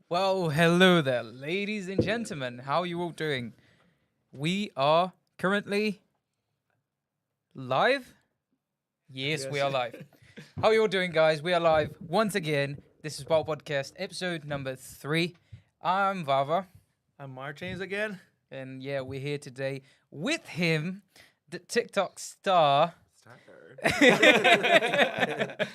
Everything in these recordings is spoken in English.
Well, hello there, ladies and gentlemen. How are you all doing? We are currently live. Yes, we are live. How are you all doing, guys? We are live once again. This is Wow Podcast, episode number 3. I'm Vava, I'm Martins again. and yeah, we're here today with him, the TikTok star, The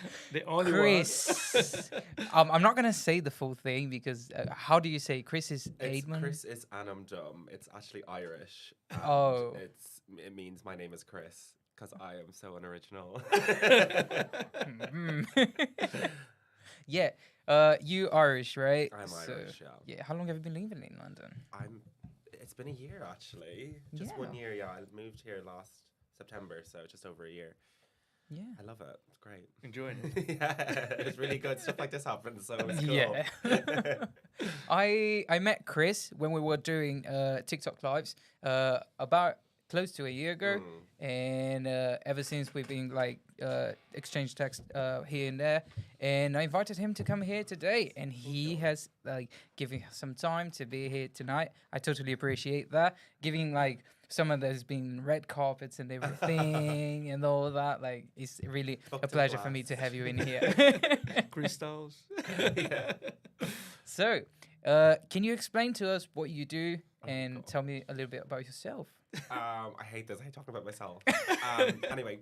only Chris. I'm not gonna say the full thing because how do you say Chris is It's Aidman? Chrisisanmdom. It's actually Irish. And Oh. it means my name is Chris because I am so unoriginal. Mm. Yeah, you Irish, right? I'm Irish, yeah. Yeah, how long have you been living in London? It's been a year actually. Just 1 year, yeah. I moved here last September, so just over a year. Yeah. I love it. It's great. Enjoying it. Yeah, it's really good. Stuff like this happens, so it's cool. Yeah. I met Chris when we were doing TikTok lives about close to a year ago, and ever since we've been like exchange text here and there, and I invited him to come here today, and he has like given some time to be here tonight. I totally appreciate that. Giving like some of there's been red carpets and everything and all that. Like it's really Booked a and pleasure for me to blessed. have you in here. Crystals. Yeah. So, can you explain to us what you do and God. tell me a little bit about yourself? I hate this. I hate talking about myself. Anyway,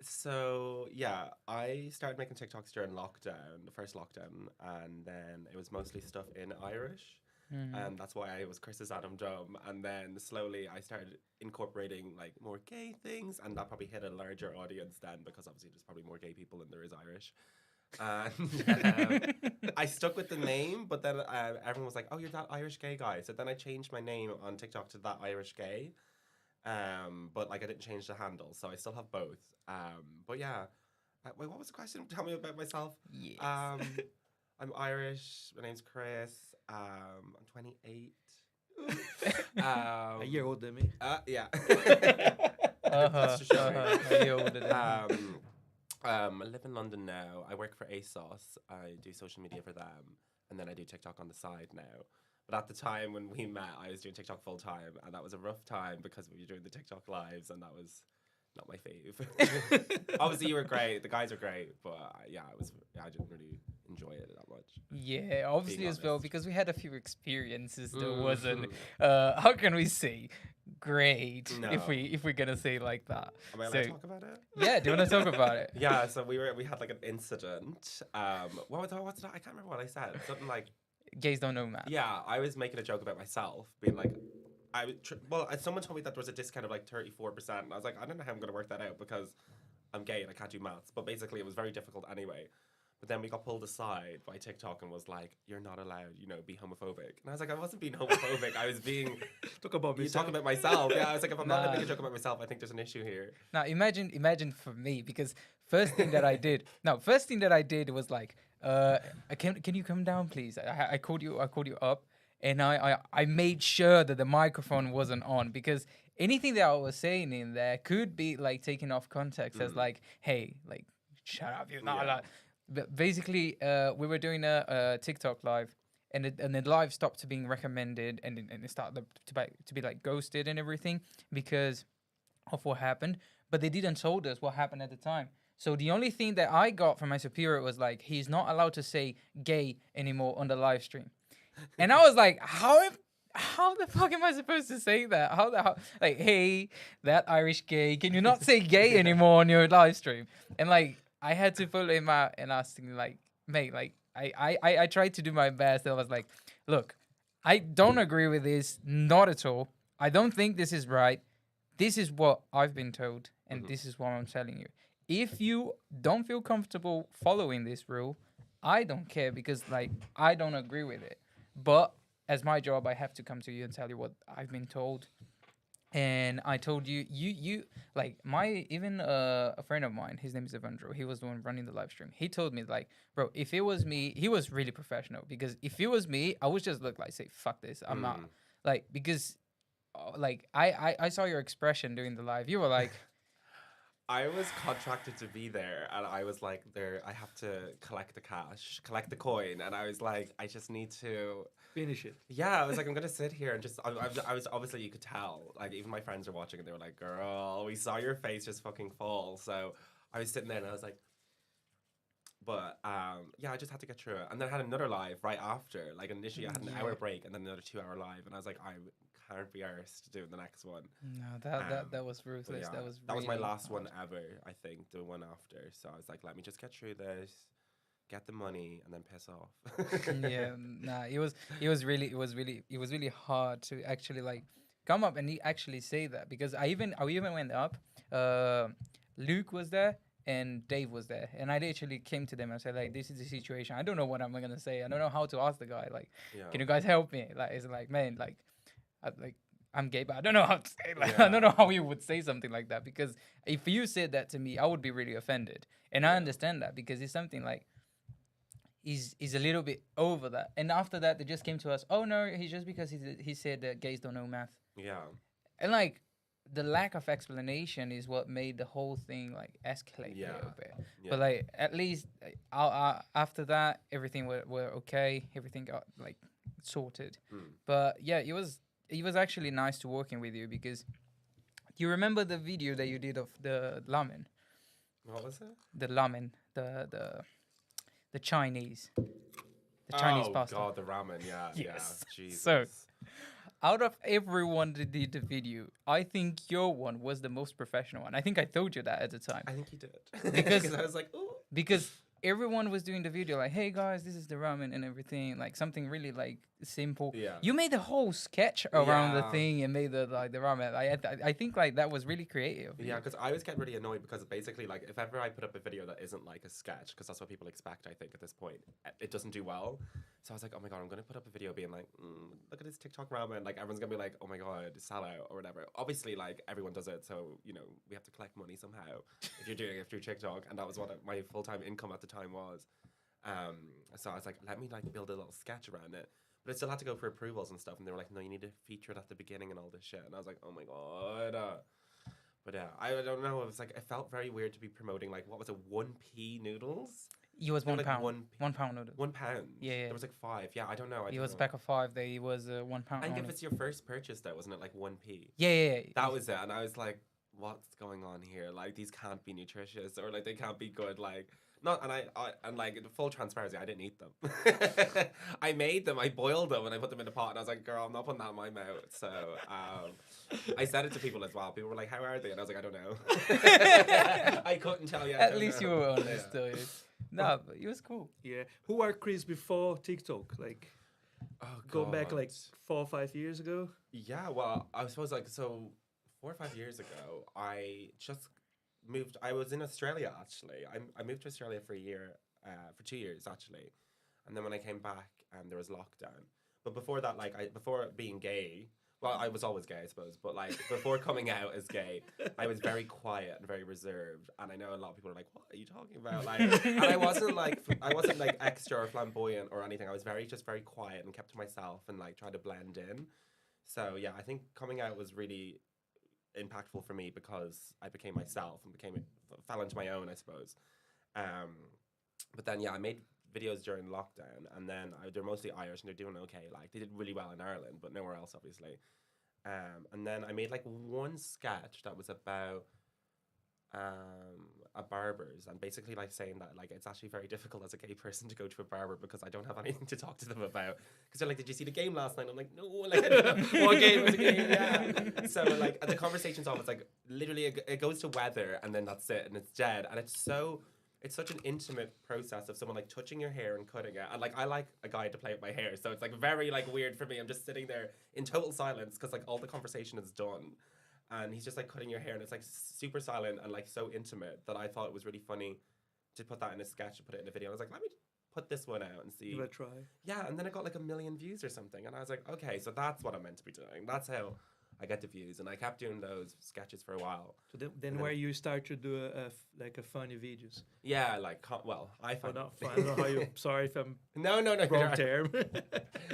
so yeah, I started making TikToks during lockdown, the first lockdown, and then it was mostly stuff in Irish. And that's why I was Chrisisanmdom. And then slowly I started incorporating like more gay things, and that probably hit a larger audience then because obviously there's probably more gay people than there is Irish. And I stuck with the name, but then everyone was like, "Oh, you're that Irish gay guy." So then I changed my name on TikTok to that Irish gay. But like I didn't change the handle, so I still have both. But yeah. Wait, what was the question? Tell me about myself. Yes. I'm Irish. My name's Chris. I'm 28. A year older than me. Yeah. Uh-huh, That's just showing. a year older than I live in London now. I work for ASOS. I do social media for them, and then I do TikTok on the side now. But at the time when we met, I was doing TikTok full time, and that was a rough time because we were doing the TikTok lives, and that was not my fave. Obviously, you were great. The guys are great, but I didn't really enjoy it that much. Yeah, obviously Being as well honest. because we had a few experiences that wasn't how can we say great No. if we're gonna say like that. Am I allowed So to talk about it? yeah, do you want to talk about it? Yeah, so we had like an incident. What was that? I can't remember what I said. Something like, Gays don't know, man. yeah, I was making a joke about myself, being like, someone told me that there was a discount of like 34%, and I was like, I don't know how I'm gonna work that out because I'm gay and I can't do maths. But basically, it was very difficult anyway. But then we got pulled aside by TikTok and was like, "You're not allowed, be homophobic." And I was like, "I wasn't being homophobic. I was being Talk about me. talking about myself." Yeah, I was like, "If I'm not Nah. making a joke about myself, I think there's an issue here." Now imagine for me because first thing that I did was like, can you come down please? I called you up and I made sure that the microphone wasn't on because anything that I was saying in there could be like taken off context as like, hey, like shut up, you're not Yeah. allowed. But basically, we were doing a TikTok live, and the live stopped to being recommended, and it started to be like ghosted and everything because of what happened. But they didn't told us what happened at the time. So the only thing that I got from my superior was like, he's not allowed to say gay anymore on the live stream, and I was like, how the fuck am I supposed to say that? How like, hey, that Irish gay, can you not say gay anymore on your live stream? And like, I had to follow him out and ask him like, mate, like, I tried to do my best. I was like, look, I don't agree with this, not at all. I don't think this is right. This is what I've been told, and this is what I'm telling you. If you don't feel comfortable following this rule, I don't care because like I don't agree with it. But as my job, I have to come to you and tell you what I've been told. And I told you like even a friend of mine, his name is Evandro. He was the one running the live stream. He told me like, bro, if it was me, he was really professional because if it was me, I would just look like say, fuck this, I'm not like because like I saw your expression during the live. You were like, I was contracted to be there, and I was like, there, I have to collect the cash, collect the coin, and I was like, I just need to. Finish it. Yeah, I was like, I'm gonna sit here and just. I was obviously, you could tell, like even my friends were watching, and they were like, "Girl, we saw your face just fucking fall." So I was sitting there, and I was like, but yeah, I just had to get through it, and then I had another live right after. Like initially, I had an hour break, and then another 2 hour live, and I was like, I can't be arsed doing the next one. No, that was But ruthless. yeah, That was my really last hard. one ever. I think the one after. So I was like, let me just get through this, get the money, and then piss off. Yeah, nah, it was really hard to actually like come up and actually say that because I even went up. Luke was there and Dave was there, and I literally came to them and said like, "This is the situation. I don't know what I'm gonna say. I don't know how to ask the guy. Like, Yeah. can you guys help me? Like, it's like, man, like I'm gay, but I don't know how to say it. Like, I Yeah. don't know how you would say something like that because if you said that to me, I would be really offended, and I Yeah. understand that because it's something like he's a little bit over that. And after that, they just came to us. Oh no, he's just because he said that gays don't know math. Yeah. And like the lack of explanation is what made the whole thing like escalate a Yeah. little bit. Yeah. But like at least after that, everything were okay. Everything got like sorted. Mm. But yeah, it was actually nice to working with you because you remember the video that you did of the lamen, What was it? the lamen, the Chinese. The Chinese oh pasta. God, the ramen. Yeah. Yes. Yeah. Jesus. So, out of everyone that did the video, I think your one was the most professional one. I think I told you that at the time. I think you did. Because- I was like, ooh. Because everyone was doing the video like, hey guys, this is the ramen and everything. Like something really like simple. Yeah. You made the whole sketch around the Yeah. thing and made the ramen. I think like that was really creative. Yeah, because I was getting really annoyed because basically, like, if ever I put up a video that isn't like a sketch, because that's what people expect, I think, at this point, it doesn't do well. So I was like, oh my God, I'm going to put up a video being like, look at this TikTok ramen. Like, everyone's going to be like, oh my God, sell out or whatever. Obviously, like, everyone does it. So, you know, we have to collect money somehow if you're doing it through TikTok. And that was what my full-time income at the time was. So I was like, let me, like, build a little sketch around it. But it still had to go for approvals and stuff. And they were like, no, you need to feature it at the beginning and all this shit. And I was like, oh my God. But yeah, I don't know. It was like, it felt very weird to be promoting, like, what was it, 1p noodles? It was They were £1. like £1 noodle. £1. Yeah, yeah. There was like 5. Yeah, I don't know. It was a pack of 5. It was £1 I think only. if it's your first purchase, though, wasn't it like 1p? Yeah. That was it. And I was like, what's going on here? Like, these can't be nutritious or like they can't be good. Like, not, and and like, in full transparency, I didn't eat them. I made them, I boiled them, and I put them in a pot, and I was like, girl, I'm not putting that in my mouth. So, I said it to people as well. People were like, how are they? And I was like, I don't know. I couldn't tell you. I At don't least know. you were honest. Yeah. No, but it was cool. Yeah. Who are Chris before TikTok? Like, Oh, go back God. like 4 or 5 years ago. Yeah, well, I suppose like so 4 or 5 years ago, I just moved. I was in Australia actually. I moved to Australia for a year, for 2 years actually, and then when I came back, there was lockdown. But before that, like before being gay, well, I was always gay, I suppose. But like before coming out as gay, I was very quiet and very reserved. And I know a lot of people are like, "What are you talking about?" Like, and I wasn't like extra or flamboyant or anything. I was just very quiet and kept to myself and like tried to blend in. So yeah, I think coming out was really impactful for me because I became myself and fell into my own, I suppose. But then yeah, I made videos during lockdown, and then they're mostly Irish and they're doing okay. Like they did really well in Ireland, but nowhere else, obviously. And then I made like one sketch that was about a barber's, and basically like saying that like it's actually very difficult as a gay person to go to a barber because I don't have anything to talk to them about. Because they're like, "Did you see the game last night?" I'm like, "No, like I don't know what game was a game." Yeah. So like the conversation's always like literally it goes to weather and then that's it and it's dead, and it's such an intimate process of someone like touching your hair and cutting it. And like I like a guy to play with my hair, so it's like very like weird for me. I'm just sitting there in total silence because like all the conversation is done, and he's just like cutting your hair, and it's like super silent and like so intimate that I thought it was really funny to put that in a sketch and put it in a video. I was like, let me put this one out and see. Give it a try. Yeah, and then it got like 1 million views or something, and I was like, okay, so that's what I'm meant to be doing. That's how I get the views, and I kept doing those sketches for a while. So then where you start to do a funny videos. Yeah, like I Or find not fun. I don't know how you. Sorry if I'm no, wrong term.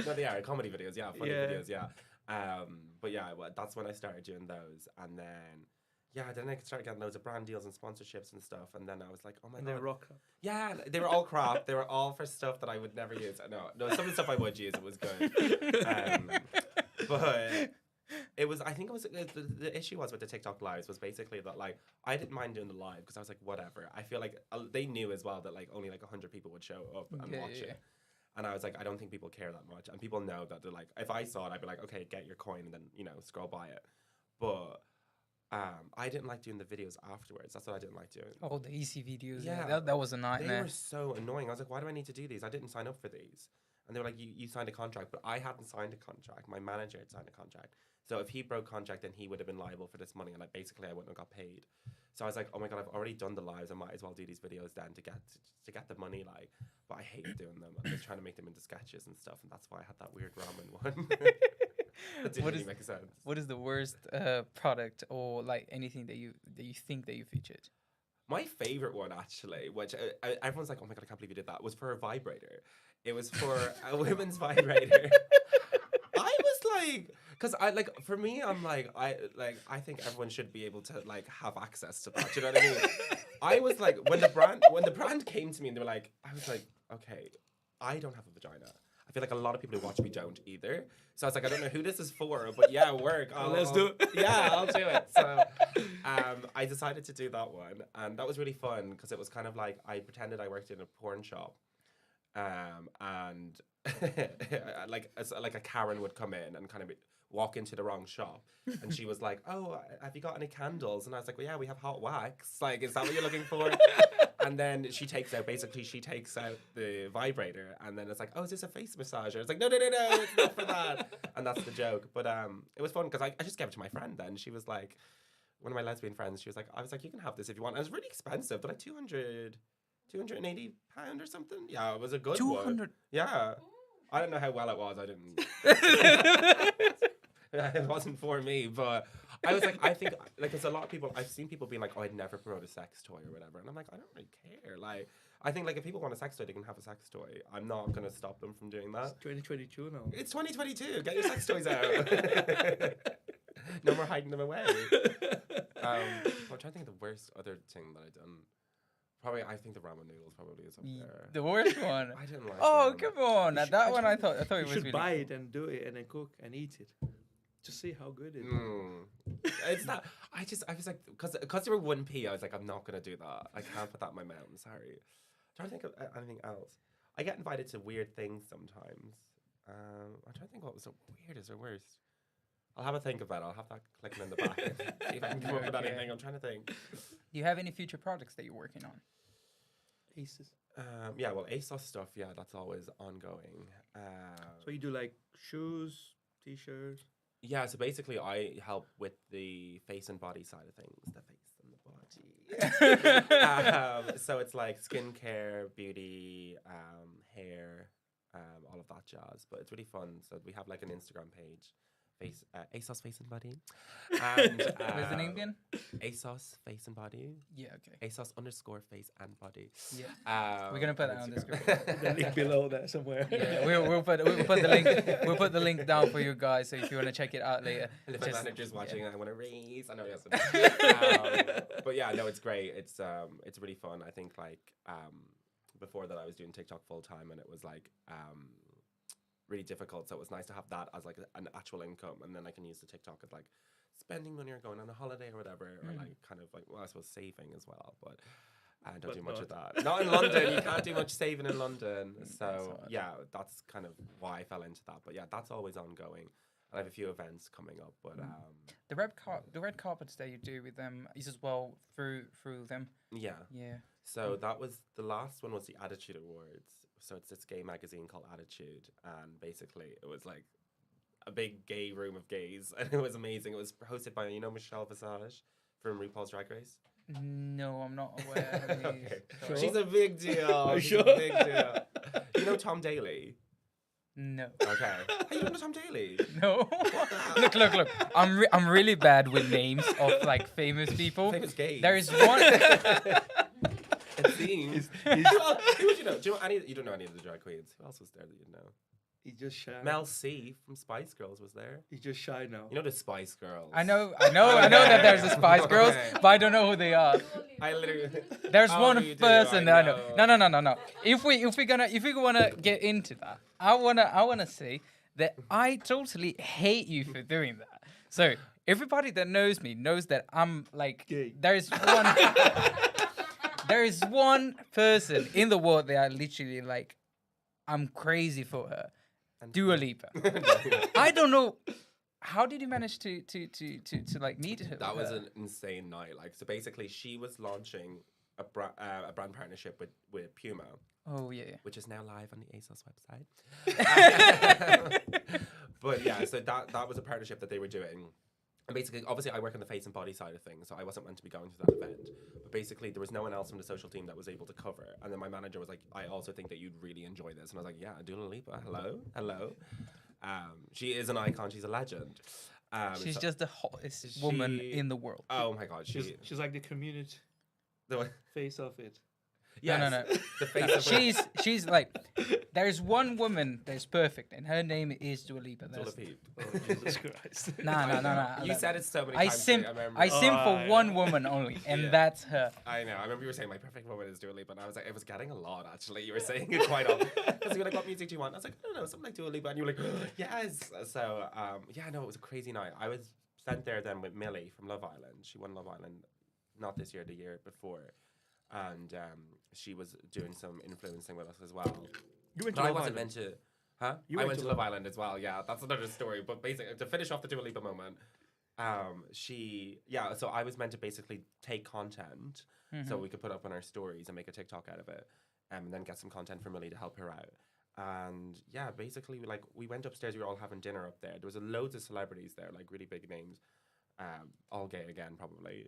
no, they are comedy videos. Yeah, funny Yeah. videos. Yeah, but yeah, well, that's when I started doing those, and then yeah, then I started getting loads of brand deals and sponsorships and stuff. And then I was like, oh my And God. then rock up. Yeah, they were all crap. They were all for stuff that I would never use. No, some of the stuff I would use, it was good. But I think the issue was with the TikTok lives was basically that, like, I didn't mind doing the live because I was like, whatever. I feel like they knew as well that, like, only like 100 people would show up and watch it. And I was like, I don't think people care that much. And people know that they're like, if I saw it, I'd be like, okay, get your coin and then, scroll by it. But I didn't like doing the videos afterwards. That's what I didn't like doing. Oh, the easy videos. Yeah. Yeah, that was a They nightmare. were so annoying. I was like, why do I need to do these? I didn't sign up for these. And they were like, you signed a contract. But I hadn't signed a contract. My manager had signed a contract. So if he broke contract, then he would have been liable for this money. And I wouldn't have got paid. So I was like, oh my God, I've already done the lives. I might as well do these videos then to get the money. Like, but I hated doing them. I was trying to make them into sketches and stuff. And that's why I had that weird ramen one. That didn't really make sense. What is the worst product or like anything that you think that you featured? My favorite one, actually, which everyone's like, oh my God, I can't believe you did that, was for a vibrator. It was for a women's vibrator. I was like, because for me, I'm like, I think everyone should be able to like have access to that. Do you know what I mean? I was like, when the brand came to me and they were like, I was like, okay, I don't have a vagina. I feel like a lot of people who watch me don't either. So I was like, I don't know who this is for, but yeah, work. Let's do it. Yeah, I'll do it. So I decided to do that one. And that was really fun because it was kind of like I pretended I worked in a porn shop. And like a Karen would come in and kind of walk into the wrong shop. And she was like, oh, have you got any candles? And I was like, well, yeah, we have hot wax. Like, is that what you're looking for? And then she takes out the vibrator, and then it's like, oh, is this a face massager? It's like, no, it's not for that. And that's the joke. But it was fun because I just gave it to my friend then. She was like, one of my lesbian friends, I was like, you can have this if you want. And it was really expensive. They're like 280 pound or something. Yeah, it was a good 200. one. Yeah. I don't know how well it was. I didn't. It wasn't for me, but I was like, I think, like, there's a lot of people, I've seen people being like, oh, I'd never promote a sex toy or whatever. And I'm like, I don't really care. Like, I think, like, if people want a sex toy, they can have a sex toy. I'm not going to stop them from doing that. It's 2022 now. It's 2022. Get your sex toys out. No more hiding them away. I'm trying to think of the worst other thing that I've done. Probably, I think the ramen noodles probably is up there. The worst one. I didn't like Oh, them. come on. You should- That one I thought it You was should really buy cool. it and do it and then cook and eat it. Just see how good it is. It's not. I was like, because they were 1p, I was like, I'm not gonna do that. I can't put that in my mouth. I'm sorry. I'm trying to think of anything else. I get invited to weird things sometimes. I'm trying to think what was the weirdest or worst. I'll have a think about it. I'll have that clicking in the back. See if I can come up with Okay. anything. I'm trying to think. Do you have any future projects that you're working on? Aces. Yeah, well, ASOS stuff. Yeah, that's always ongoing. So you do like shoes, t-shirts. Yeah, so basically I help with the face and body side of things. The face and the body. So it's like skincare, beauty, hair, all of that jazz. But it's really fun. So we have like an Instagram page. ASOS Face and Body. And, What's the name again? ASOS Face and Body. Yeah, okay. ASOS_face and body. Yeah. We're gonna put that on the Instagram. The link below that somewhere. Yeah, we'll put the link down for you guys, so if you want to check it out later. And if my Just- manager's watching, yeah. I want to raise. I know he hasn't. But yeah, no, it's great. It's really fun. I think like before that I was doing TikTok full time, and it was like really difficult. So it was nice to have that as like an actual income, and then I can use the TikTok as like spending money or going on a holiday or whatever, or like kind of like, well, I suppose saving as well, but I don't But do much not. of that. Not in London. You can't do much saving in London. That's So hard. yeah, that's kind of why I fell into that. But yeah, that's always ongoing. I have a few events coming up, but The red carpets that you do with them is as well through them. yeah. Yeah. So that was the last one was the Attitude Awards. So it's this gay magazine called Attitude, and basically it was like a big gay room of gays, and it was amazing. It was hosted by Michelle Visage from RuPaul's Drag Race. No, I'm not aware. of these. Okay. Sorry. She's a big deal. Are you She's sure? a big deal. You know Tom Daly? No. Okay. Hey, you don't know Tom Daly? No. look. I'm really bad with names of like famous people. Famous gays. There is one. It seems. Who would you know? Do you know any? You don't know any of the drag queens. Who else was there that you know? He's just shy. Mel C from Spice Girls was there. He's just shy now. You know the Spice Girls. I know that there's the Spice Girls, Okay. but I don't know who they are. I literally. There's Oh, one you do, person that I know. know. No. If we wanna get into that, I wanna say that I totally hate you for doing that. So everybody that knows me knows that I'm like Gay. there is one person in the world that I literally like. I'm crazy for her. Dua Lipa. I don't know. How did you manage to like meet her? That was an insane night. Like, so basically, she was launching a brand partnership with Puma, Oh yeah. which is now live on the ASOS website. But yeah, so that was a partnership that they were doing. And basically, obviously, I work on the face and body side of things, so I wasn't meant to be going to that event. But basically, there was no one else from the social team that was able to cover it. And then my manager was like, I also think that you'd really enjoy this. And I was like, yeah, Dua Lipa, hello. She is an icon. She's a legend. She's just the hottest woman in the world. Oh my God. She's like the community face of it. Yes, No. The face of She's like, there's one woman that's perfect, and her name is Dua Lipa. Dua That's- Lipa. Oh, Jesus Christ. No. You said it so many I times. sim remember. I sim for Oh, one yeah. woman only, and Yeah. that's her. I know. I remember you were saying my perfect woman is Dua Lipa, and I was like, it was getting a lot actually. You were saying it quite often. Because you were like, what music do you want? I was like, I don't know, something like Dua Lipa, and you were like, yes. So yeah, no, it was a crazy night. I was sent there then with Millie from Love Island. She won Love Island, not this year, the year before, and she was doing some influencing with us as well. You went But to I Love wasn't Island. meant to. Huh? You I went went to to Love Love Island as well. Yeah, that's another story. But basically, to finish off the Dua Lipa moment, so I was meant to basically take content so we could put up on our stories and make a TikTok out of it, and then get some content for Millie to help her out. And yeah, basically, we went upstairs. We were all having dinner up there. There was loads of celebrities there, like really big names, all gay again probably.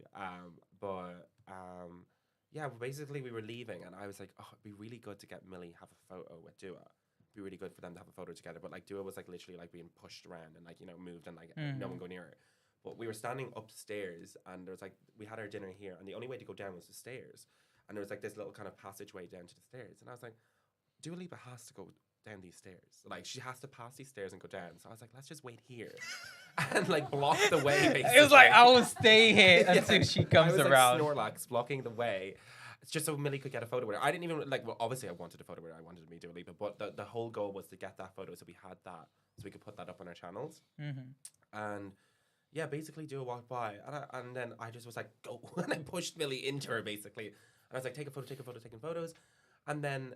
Yeah, well, basically we were leaving, and I was like, oh, it'd be really good to get Millie have a photo with Dua. It'd be really good for them to have a photo together. But like Dua was like literally like being pushed around and like moved and like no one go near her. But we were standing upstairs, and there was like we had our dinner here, and the only way to go down was the stairs. And there was like this little kind of passageway down to the stairs, and I was like, Dua Lipa has to go down these stairs. Like she has to pass these stairs and go down. So I was like, let's just wait here and like block the way. Basically. It was like I will stay here until she comes I was, around. Like, Snorlax blocking the way. It's just so Millie could get a photo with her. I didn't even like. Well, obviously, I wanted a photo with her. I wanted to meet Dua Lipa, but the whole goal was to get that photo, so we had that, so we could put that up on our channels. And yeah, basically, Dua walked by, and then I just was like, go, and I pushed Millie into her basically, and I was like, take a photo, taking photos, and then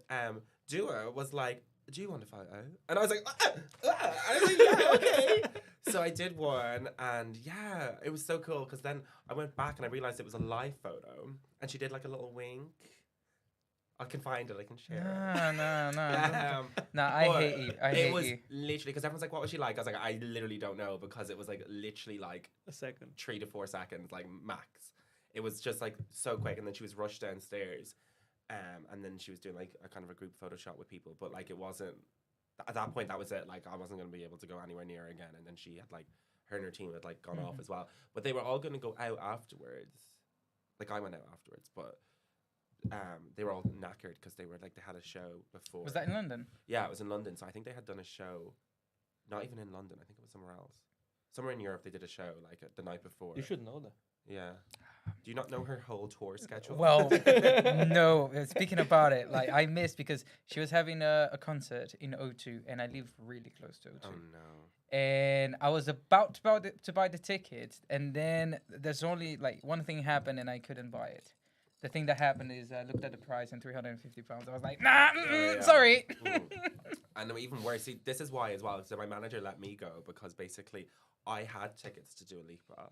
Dua was like, do you want a photo? And I was like, and I was like, yeah, okay. So I did one, and yeah, it was so cool because then I went back and I realized it was a live photo, and she did like a little wink. I can find it, I can share it. No, I hate you. I hate It was you. literally because everyone's like, what was she like? I was like, I literally don't know because it was like literally like A second. 3 to 4 seconds, like max. It was just like so quick, and then she was rushed downstairs, and then she was doing like a kind of a group photo shot with people, but like it wasn't. At that point, that was it. Like I wasn't going to be able to go anywhere near her again. And then she had like her and her team had like gone off as well. But they were all going to go out afterwards. Like I went out afterwards, but they were all knackered because they had a show before. Was that in London? Yeah, it was in London. So I think they had done a show, not even in London. I think it was somewhere else. Somewhere in Europe, they did a show like the night before. You should know that. Yeah. Do you not know her whole tour schedule? Well, no. Speaking about it, like I missed because she was having a concert in O2, and I live really close to O2. Oh no. And I was about to buy the tickets, and then there's only like one thing happened, and I couldn't buy it. The thing that happened is I looked at the price and £350. I was like, nah, Yeah. sorry. And even worse, see, this is why as well. So my manager let me go because basically I had tickets to Dua Lipa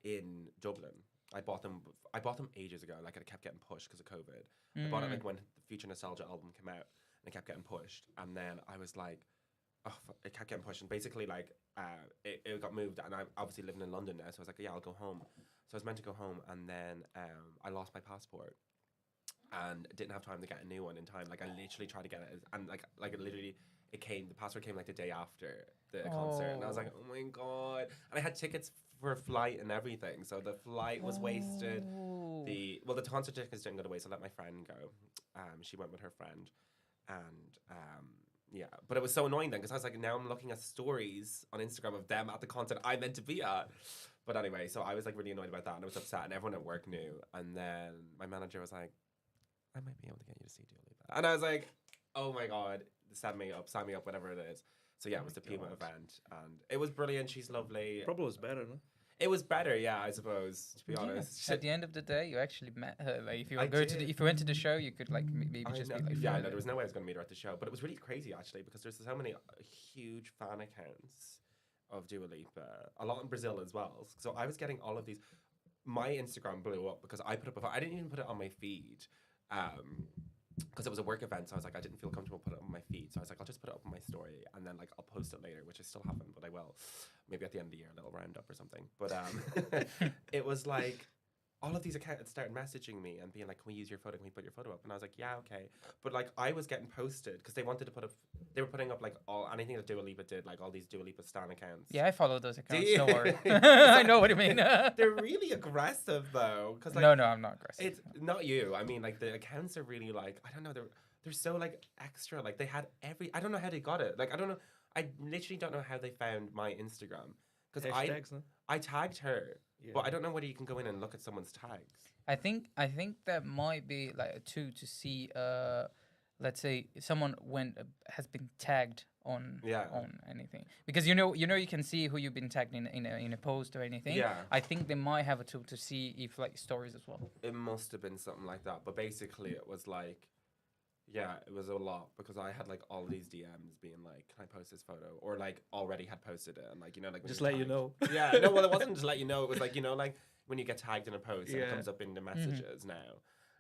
in Dublin. I bought them ages ago. Like it kept getting pushed because of COVID. I bought it like when the Future Nostalgia album came out, and it kept getting pushed. And then I was like, oh, it kept getting pushed. And basically, like, it got moved. And I'm obviously living in London now, so I was like, yeah, I'll go home. So I was meant to go home, and then I lost my passport, and didn't have time to get a new one in time. Like I literally tried to get it, and like it literally. The password came like the day after the concert, and I was like, oh my god! And I had tickets for a flight and everything, so the flight was wasted. The concert tickets didn't go to waste. So I let my friend go. She went with her friend, and Yeah, but it was so annoying then because I was like, now I'm looking at stories on Instagram of them at the concert I meant to be at. But anyway, so I was like really annoyed about that and I was upset and everyone at work knew. And then my manager was like, I might be able to get you to see Dua Lipa. And I was like, oh my God, sign me up, whatever it is. So yeah, Oh it was my the Puma God. event and it was brilliant. She's lovely. Probably was better, no? It was better, yeah, I suppose, to be Yeah. honest. At the end of the day, you actually met her. Like, if you I go to did. if you went to the show, you could like maybe I just know, be like, yeah, friends no, there with was no way I was going to meet her at the show, but it was really crazy actually because there's so many huge fan accounts of Dua Lipa, a lot in Brazil as well. So I was getting all of these. My Instagram blew up because I put up I didn't even put it on my feed, because it was a work event. So I was like, I didn't feel comfortable putting it on my feed. So I was like, I'll just put it up on my story and then like I'll post it later, which I still haven't, but I will. Maybe at the end of the year, a little roundup or something. But it was like all of these accounts started messaging me and being like, can we use your photo? Can we put your photo up? And I was like, yeah, okay. But like I was getting posted because they wanted to put up, they were putting up like anything that Dua Lipa did, like all these Dua Lipa stan accounts. Yeah, I follow those accounts. you? Don't worry. I know what you mean. They're really aggressive though. Cause like, no, I'm not aggressive. it's not you. I mean, like the accounts are really like, I don't know, they're so like extra. Like they had I don't know how they got it. Like I don't know. I literally don't know how they found my Instagram because Hashtags, no? I tagged her, Yeah. but I don't know whether you can go in and look at someone's tags. I think that might be like a tool to see. Let's say someone has been tagged on Yeah. on anything, because you can see who you've been tagged in a post or anything. Yeah. I think they might have a tool to see if like stories as well. It must have been something like that. But basically, it was like, yeah, it was a lot because I had like all these DMs being like, can I post this photo? Or like already had posted it and like, like when Just you're let you tagged. know. Yeah, no, well, it wasn't just let you know. It was like, like when you get tagged in a post and it Yeah. comes up in the messages now.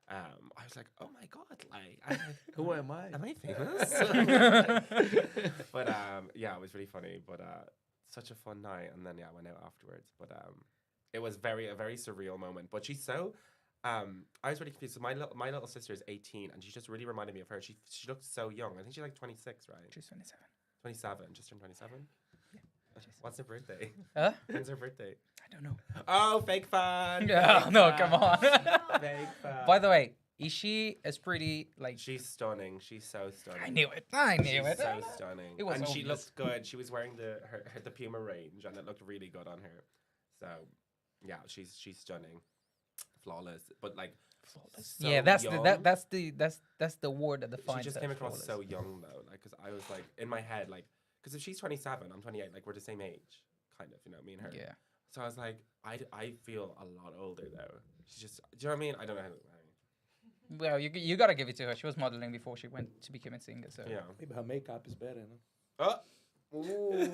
I was like, oh my God, like, Who am I? am I famous? But yeah, it was really funny. But such a fun night. And then, yeah, I went out afterwards. But it was a very surreal moment. But she's so. I was really confused. So my little sister is 18, and she just really reminded me of her. She looks so young. I think she's like 26, right? She's 27. 27, just turned 27. Yeah. What's her birthday? Huh? When's her birthday? I don't know. Oh, fake fan. Yeah, Fake no, fan. come on. Fake fan. By the way, is she as pretty like? She's stunning. She's so stunning. I knew it. I knew She's it. so stunning. It was and she obvious. looked good. She was wearing the Puma range, and it looked really good on her. So, yeah, she's stunning, flawless. But like, so Yeah, that's young. that's the word that She defines. just her, came across flawless. so young though, like, because I was like in my head, like, because if she's 27, I'm 28, like we're the same age, kind of, me and her. Yeah. So I was like, I feel a lot older though. She's just, do you know what I mean? I don't know how. Well, you gotta give it to her. She was modeling before she went to become a singer. So. Yeah. Maybe her makeup is better, no? Oh. Ooh.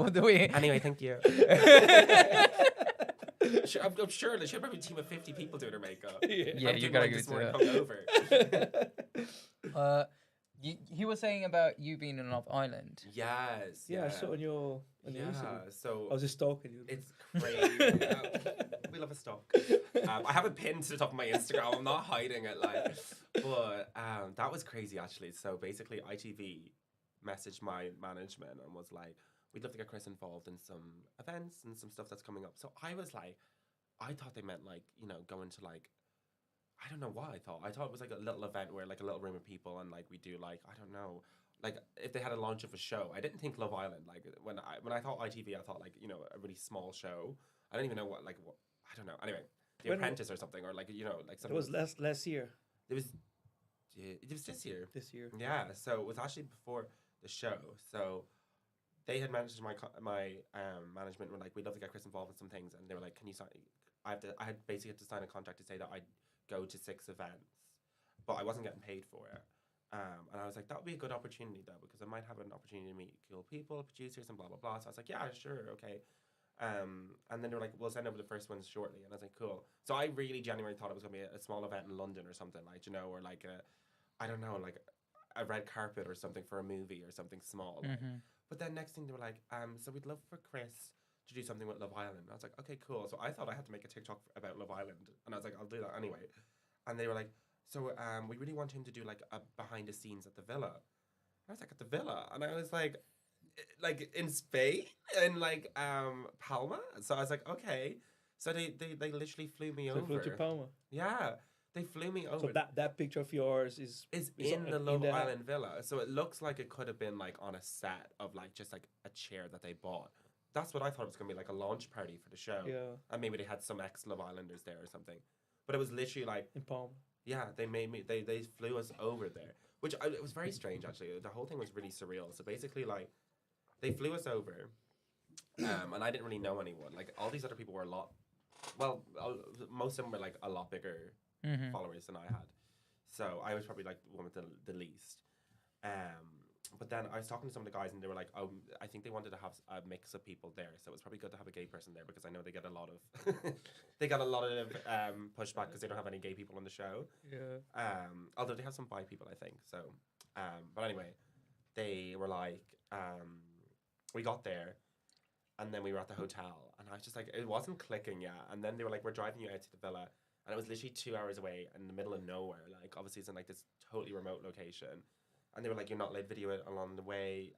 Oh, do we? Anyway, thank you. I'm sure that she'll probably a team of 50 people doing her makeup. Yeah, I'm you doing gotta mine give this it to her. morning hungover. He was saying about you being in Love Island. Yes. Yeah, I saw on your Instagram. So I was just stalking you. it's crazy. We love a stalk. I have a pin to the top of my Instagram. I'm not hiding it, like. But that was crazy, actually. So basically, ITV messaged my management and was like, "We'd love to get Chris involved in some events and some stuff that's coming up." So I was like, I thought they meant like going to like. I don't know what I thought. I thought it was like a little event where like a little room of people and like we do like I don't know, like if they had a launch of a show. I didn't think Love Island. Like when I thought ITV, I thought like a really small show. I don't even know what I don't know. Anyway, The When- Apprentice or something or like like It something. was last year. It was this year. This year. Yeah, so it was actually before the show. So they had managed my management were like, we'd love to get Chris involved in some things, and they were like, can you sign? I had basically had to sign a contract to say that I'd go to 6 events, but I wasn't getting paid for it. And I was like, that would be a good opportunity though, because I might have an opportunity to meet cool people, producers, and blah blah blah. So I was like, yeah, sure, okay. And then they were like, we'll send over the first ones shortly, and I was like, cool. So I really genuinely thought it was gonna be a small event in London or something, like or like I don't know, like a red carpet or something for a movie or something small. Like. But then next thing they were like, so we'd love for Chris to do something with Love Island. And I was like, okay, cool. So I thought I had to make a TikTok about Love Island, and I was like, I'll do that anyway. And they were like, so we really want him to do like a behind the scenes at the villa. I was like, at the villa, and I was like in Spain and like Palma. So I was like, okay. So they literally flew me So over. flew to Palma. Yeah, They flew me So over. that picture of yours is Is is in the in Love the- Island villa, so it looks like it could have been like on a set of like just like a chair that they bought. That's what I thought it was gonna be, like a launch party for the show, yeah, and maybe they had some ex Love Islanders there or something. But it was literally like, in Palm. yeah, they made me. They flew us over there, which it was very strange actually. The whole thing was really surreal. So basically, like, they flew us over, and I didn't really know anyone. Like all these other people were a lot. Well, most of them were like a lot bigger Mm-hmm. followers than I had. So I was probably like the one with the least. But then I was talking to some of the guys and they were like, oh, I think they wanted to have a mix of people there. So it's probably good to have a gay person there because I know they get a lot of they got a lot of pushback because they don't have any gay people on the show. Yeah. Although they have some bi people, I think. So, but anyway, they were like, we got there. And then we were at the hotel, and I was just like, it wasn't clicking yet. And then they were like, we're driving you out to the villa, and it was literally 2 hours away in the middle of nowhere. Like, obviously, it's in like this totally remote location. And they were like, you're not allowed to video it along the way,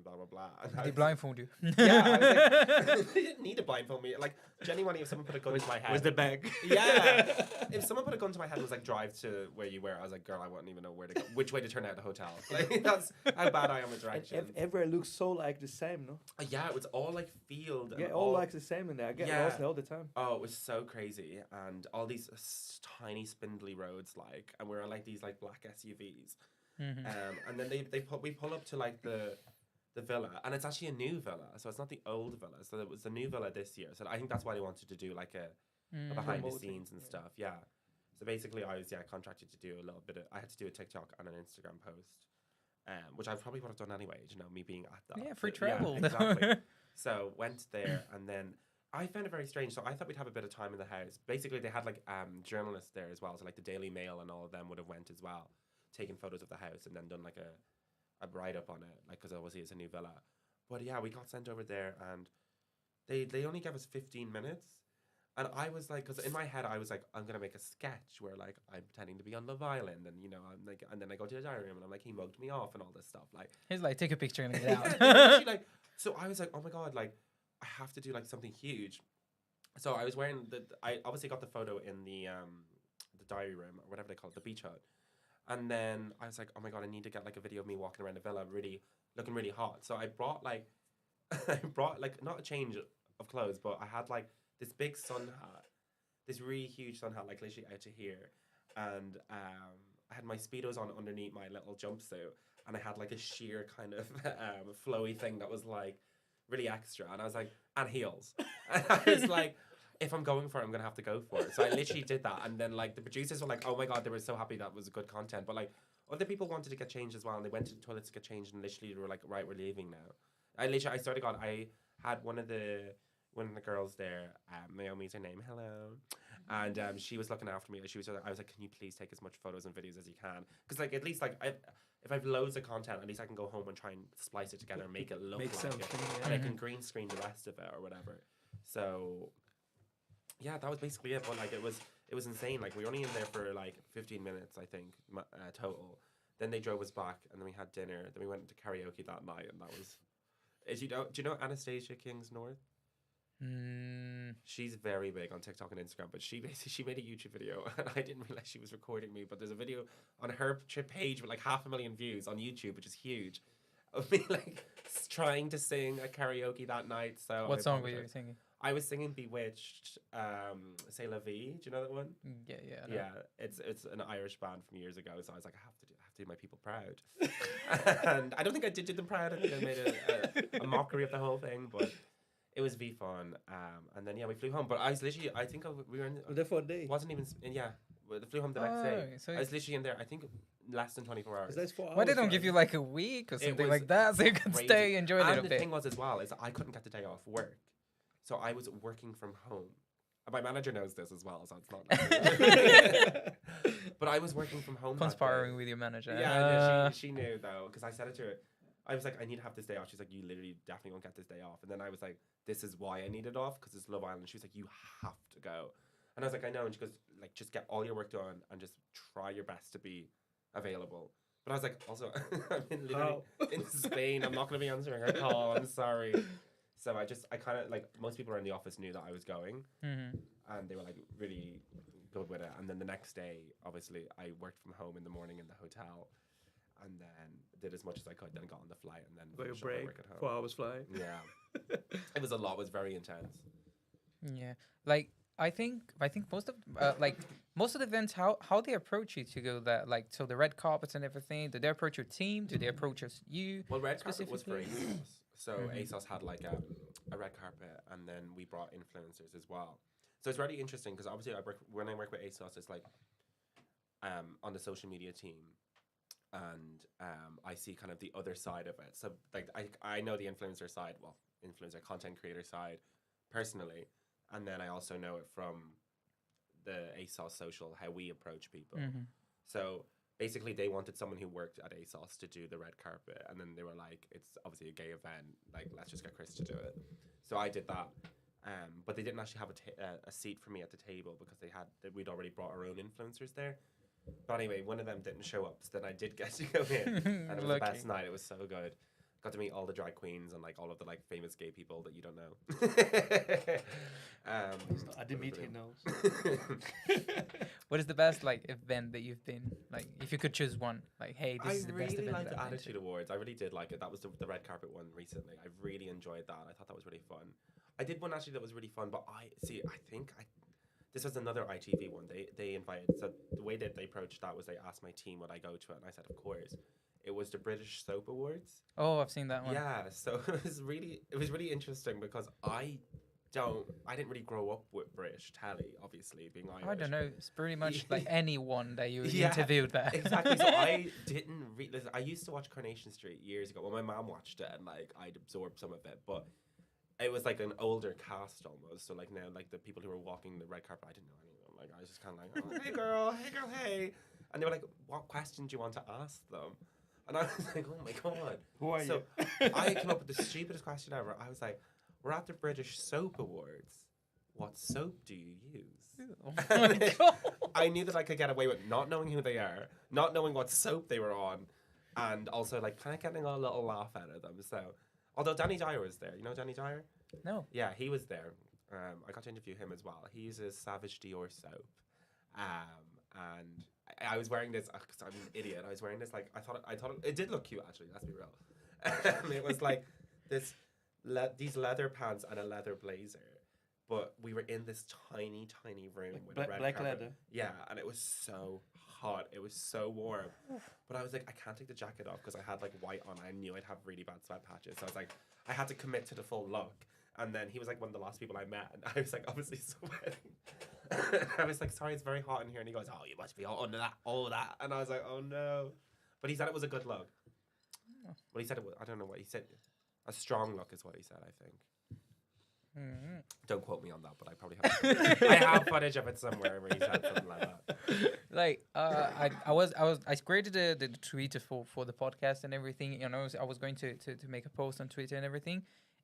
blah, blah, blah. And I They was- blindfold you. Yeah, I was like, they didn't need to blindfold me. Like, genuinely, if someone put a gun to my head. Where's the bag? Yeah. If someone put a gun to my head and was like, drive to where you were, I was like, girl, I wouldn't even know where to go, which way to turn out the hotel. Like, that's how bad I am with directions. Everywhere looks so like the same, no? Yeah, it was all like field. And Yeah, all like the same in there. I get Yeah. lost all the time. Oh, it was so crazy, and all these tiny spindly roads, like, and we're on like these like black SUVs, Mm-hmm. and then we pull up to like the villa, and it's actually a new villa, so it's not the old villa. So it was the new villa this year. So I think that's why they wanted to do like a behind the Promoting, scenes and yeah. stuff. Yeah. So basically, I was contracted to do a little bit of. I had to do a TikTok and an Instagram post, which I probably would have done anyway. You know, me being at that. Yeah, free But travel. exactly. So went there, and then I found it very strange. So I thought we'd have a bit of time in the house. Basically, they had like journalists there as well. So like the Daily Mail and all of them would have went as well, taken photos of the house and then done like a write up on it, like because obviously it's a new villa. But yeah, we got sent over there, and they only gave us 15 minutes. And I was like, because in my head I was like, I'm gonna make a sketch where like I'm pretending to be on Love Island, and you know, I'm like, and then I go to the diary room and I'm like, he mugged me off and all this stuff. Like, He's like, take a picture and get out. literally, like, so I was like, oh my god, like I have to do like something huge. So I was wearing I obviously got the photo in the diary room or whatever they call it, the beach hut. And then I was like, oh my god, I need to get like a video of me walking around the villa, really looking really hot. So I brought like, not a change of clothes, but I had like this big sun hat, this really huge sun hat, like literally out to here, and I had my Speedos on underneath my little jumpsuit, and I had like a sheer kind of flowy thing that was like really extra, and I was like, and heels, and I was like, if I'm going for it, I'm gonna have to go for it. So I literally did that, and then like the producers were like, oh my god, they were so happy that was good content, but like other people wanted to get changed as well, and they went to the toilets to get changed, and literally they were like, right, we're leaving now. I swear to God, I had one of the girls there, Naomi's her name, hello, and she was looking after me. I was like, can you please take as much photos and videos as you can, because like at least like if I have loads of content, at least I can go home and try and splice it together and make it look Make like something, it, yeah. and I can green screen the rest of it or whatever. So yeah, that was basically it. But like it was insane. Like we were only in there for like 15 minutes, I think, total. Then they drove us back, and then we had dinner. Then we went to karaoke that night, and that was. Do you know Anastasia Kings North? She's very big on TikTok and Instagram, but she made a YouTube video, and I didn't realize she was recording me. But there's a video on her page with like 500,000 views on YouTube, which is huge, of me like trying to sing a karaoke that night. So What I song were you apologize. singing? I was singing Bewitched, C'est la vie. Do you know that one? Yeah, yeah. I know. Yeah, it's an Irish band from years ago. So I was like, I have to do my people proud, and I don't think I did do them proud. I think I made a mockery of the whole thing, but it was V fun. And then yeah, we flew home. But I was literally, I think we were in. Well, there for a day. Wasn't even yeah. We flew home the next day. So I was literally in there. I think less than 24 hours. That's 4 hours. why they don't give right? you like a week or something was like that so you can crazy. stay, enjoy a And little the bit? thing was as well is that I couldn't get the day off work, so I was working from home. And my manager knows this as well, so it's not. Like but I was working from home. that day. Conspiring with your manager. Yeah, she knew though, because I said it to her. I was like, I need to have this day off. She's like, you literally definitely won't get this day off. And then I was like, this is why I need it off, because it's Love Island. She was like, you have to go. And I was like, I know. And she goes, like, just get all your work done and just try your best to be available. But I was like, also, I'm literally in Spain. I'm not going to be answering her call. I'm sorry. So I kind of, like, most people around the office knew that I was going. Mm-hmm. And they were like really good with it. And then the next day, obviously, I worked from home in the morning in the hotel, and then did as much as I could. Then got on the flight, and then Got your finished up my break. work at home. 4 hours flight. Yeah, it was a lot. It was very intense. Yeah, like I think most of the events, how they approach you to go there, like so the red carpets and everything. Do they approach your team? Do they approach you? Well, red carpet was for specifically? ASOS. So Mhm. ASOS had like a red carpet, and then we brought influencers as well. So it's really interesting because obviously when I work with ASOS, it's like on the social media team, and I see kind of the other side of it. So like I know the influencer side, well, influencer content creator side personally, and then I also know it from the ASOS social, how we approach people. Mhm. So basically, they wanted someone who worked at ASOS to do the red carpet, and then they were like, "It's obviously a gay event. Like, let's just get Chris to do it." So I did that, but they didn't actually have a seat for me at the table because we'd already brought our own influencers there. But anyway, one of them didn't show up, so then I did get to go in, and it was the best night. It was so good. Got to meet all the drag queens and like all of the like famous gay people that you don't know. I didn't meet him, no. What is the best like event that you've been like? If you could choose one, like, hey, this is the best really event. liked that the I've been Attitude Awards. I really did like it. That was the red carpet one recently. I really enjoyed that. I thought that was really fun. I did one actually that was really fun, but this was another ITV one. They invited, so the way that they approached that was they asked my team would I go to it, and I said of course. It was the British Soap Awards. Oh, I've seen that one. Yeah, so it was really interesting because I didn't really grow up with British telly, obviously being Irish. I don't know. It's pretty much like anyone that you Yeah, interviewed there. Exactly. So I didn't listen, I used to watch Coronation Street years ago. Well, my mom watched it and like I'd absorbed some of it, but it was like an older cast almost. So like now, like the people who were walking the red carpet, I didn't know any of them. Like I was just kind of like, oh, hey girl, hey, and they were like, what question do you want to ask them? And I was like, oh my god, Who are so you? I came up with the stupidest question ever. I was like, we're at the British Soap Awards. What soap do you use? Oh my god. I knew that I could get away with not knowing who they are, not knowing what soap they were on, and also like kind of getting a little laugh out of them. So, although Danny Dyer was there, you know Danny Dyer? No. Yeah, he was there. I got to interview him as well. He uses Savage Dior soap, and I was wearing this. Cause I'm an idiot. I was wearing this like I thought it did look cute actually. Let's be real. It was like these leather pants and a leather blazer. But we were in this tiny room with a red Black carpet. leather. Yeah, and it was so hot. It was so warm. But I was like, I can't take the jacket off because I had like white on. I knew I'd have really bad sweat patches. So I was like, I had to commit to the full look. And then he was like one of the last people I met, and I was like, obviously sweating. I was like, sorry, it's very hot in here. And he goes, oh, you must be hot under that, all that. And I was like, oh no. But he said it was a good look. Well, he said it was, I don't know what he said. A strong look is what he said, I think. Mm-hmm. Don't quote me on that, but I probably have. I have footage of it somewhere where he said something like that. Like I created the Twitter for the podcast and everything. You know, I was going to make a post on Twitter and everything,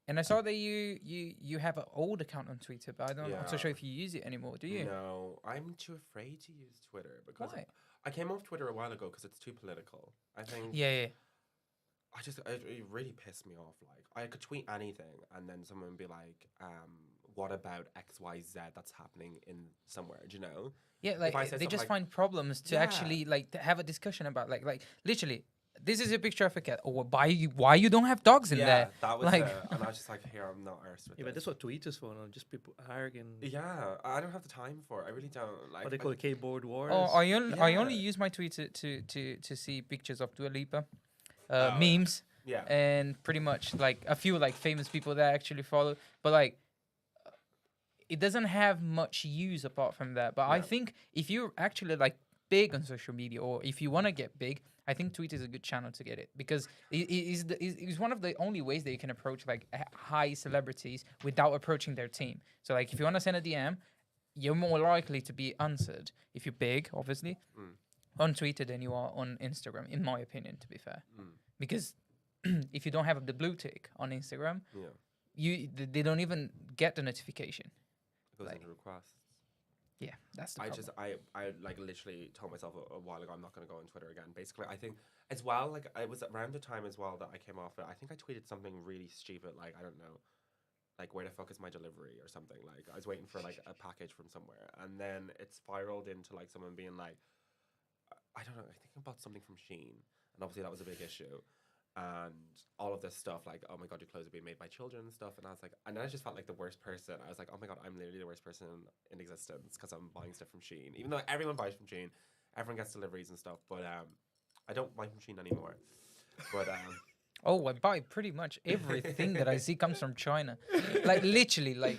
and I saw that you have an old account on Twitter, but I'm not so sure if you use it anymore. Do you? No, I'm too afraid to use Twitter because Why? I came off Twitter a while ago because it's too political. I think. Yeah. It really pissed me off. Like I could tweet anything, and then someone would be like, "What about X, Y, Z that's happening in somewhere?" Do you know? Yeah, like they just find problems to actually like to have a discussion about like literally. This is a picture of a cat. Or why you don't have dogs in there? That was like, and I was just like, here, I'm not arsed with Yeah, but this. that's what Twitter is for, no? Just people arguing. Yeah, I don't have the time for it. I really don't. Like, What they call keyboard wars. oh, I only Yeah. use my Twitter to see pictures of Dua Lipa, Oh, memes. Yeah. And pretty much like a few like famous people that I actually follow, but like it doesn't have much use apart from that. But I Yeah. think if you're actually like big on social media, or if you want to get big, I think Twitter is a good channel to get it, because it is one of the only ways that you can approach like high celebrities without approaching their team. So like if you want to send a DM, you're more likely to be answered if you're big, obviously, on Twitter than you are on Instagram, in my opinion, to be fair. Because if you don't have the blue tick on Instagram, they don't even get the notification. It goes like- into requests. Yeah, that's the problem. I like literally told myself a while ago I'm not going to go on Twitter again. Basically, I think as well, like it was around the time as well that I came off it. I think I tweeted something really stupid, like I don't know, like, where the fuck is my delivery or something. Like, I was waiting for like a package from somewhere, and then it spiraled into like someone being like, I don't know, I think I bought something from Shein, and obviously that was a big issue. And all of this stuff, like, oh my god, your clothes are being made by children and stuff. And I was like, and then I just felt like the worst person. I was like, oh my god, I'm literally the worst person in existence because I'm buying stuff from Shein. Even though everyone buys from Shein, everyone gets deliveries and stuff. But I don't buy from Shein anymore. But Oh, I buy pretty much everything that I see comes from China. Like literally, like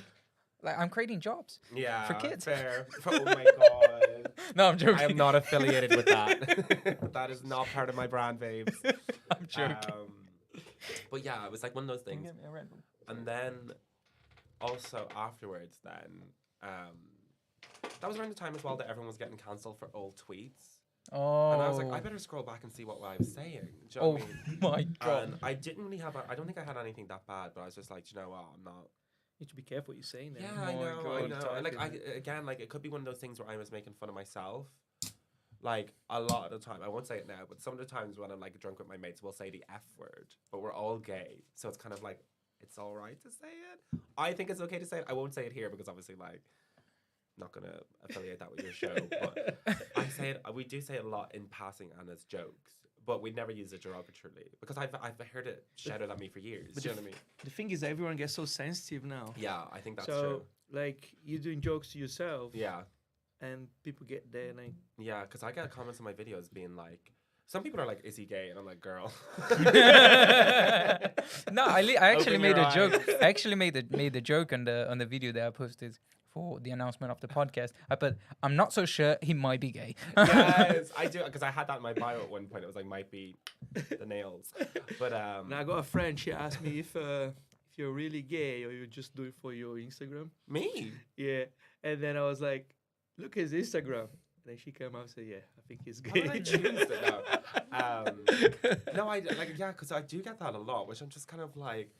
I'm creating jobs. yeah, For kids. fair. Oh my god, No, I'm joking. I am not affiliated with that. That is not part of my brand, babes. I'm joking. But yeah, it was like one of those things. Give me a Red Bull. And then also afterwards, then that was around the time as well that everyone was getting cancelled for old tweets. Oh. And I was like, I better scroll back and see what I was saying. Do you know Oh what I mean? my god. And I didn't really have. I don't think I had anything that bad, but I was just like, you know what, I'm not. You need to be careful what you're saying there. Yeah, I know. And like, again, like, it could be one of those things where I was making fun of myself. Like, a lot of the time, I won't say it now, but some of the times when I'm like drunk with my mates, we'll say the F word, but we're all gay, so it's kind of like it's all right to say it. I think it's okay to say it. I won't say it here because obviously, like, not gonna affiliate that with your show, but I say it. We do say it a lot in passing and as jokes, but we never use it derogatorily because I've heard it shouted at me for years. Do you know what I mean? The thing is, everyone gets so sensitive now. Yeah, I think that's so, true. like, you're doing jokes to yourself. Yeah. And people get there, like, Yeah, because I get comments on my videos being like, some people are like, "Is he gay?" And I'm like, "Girl." No, I actually Open made your a joke. eyes. I actually made the joke on the video that I posted for the announcement of the podcast. I put, I'm not so sure he might be gay. Yes, I do, because I had that in my bio at one point. It was like, might be the nails, but and I got a friend. She asked me if you're really gay or you just do it for your Instagram. me. Yeah, and then I was like, look at his Instagram. And then she came out and said, yeah, I think he's How did I gay. choose it now? No, I like, yeah, because I do get that a lot, which I'm just kind of like,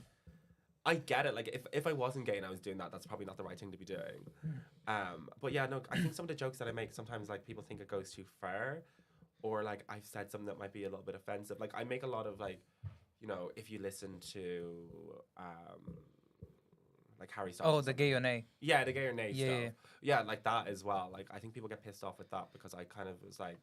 I get it. Like, if I wasn't gay and I was doing that, that's probably not the right thing to be doing. But yeah, no, I think some of the jokes that I make sometimes, like, people think it goes too far, or like I've said something that might be a little bit offensive. Like, I make a lot of, like, you know, if you listen to like Harry Styles. Oh, the gay or nay. Yeah, the gay or nay Yeah, stuff. yeah. Yeah, like that as well. Like, I think people get pissed off with that because I kind of was like,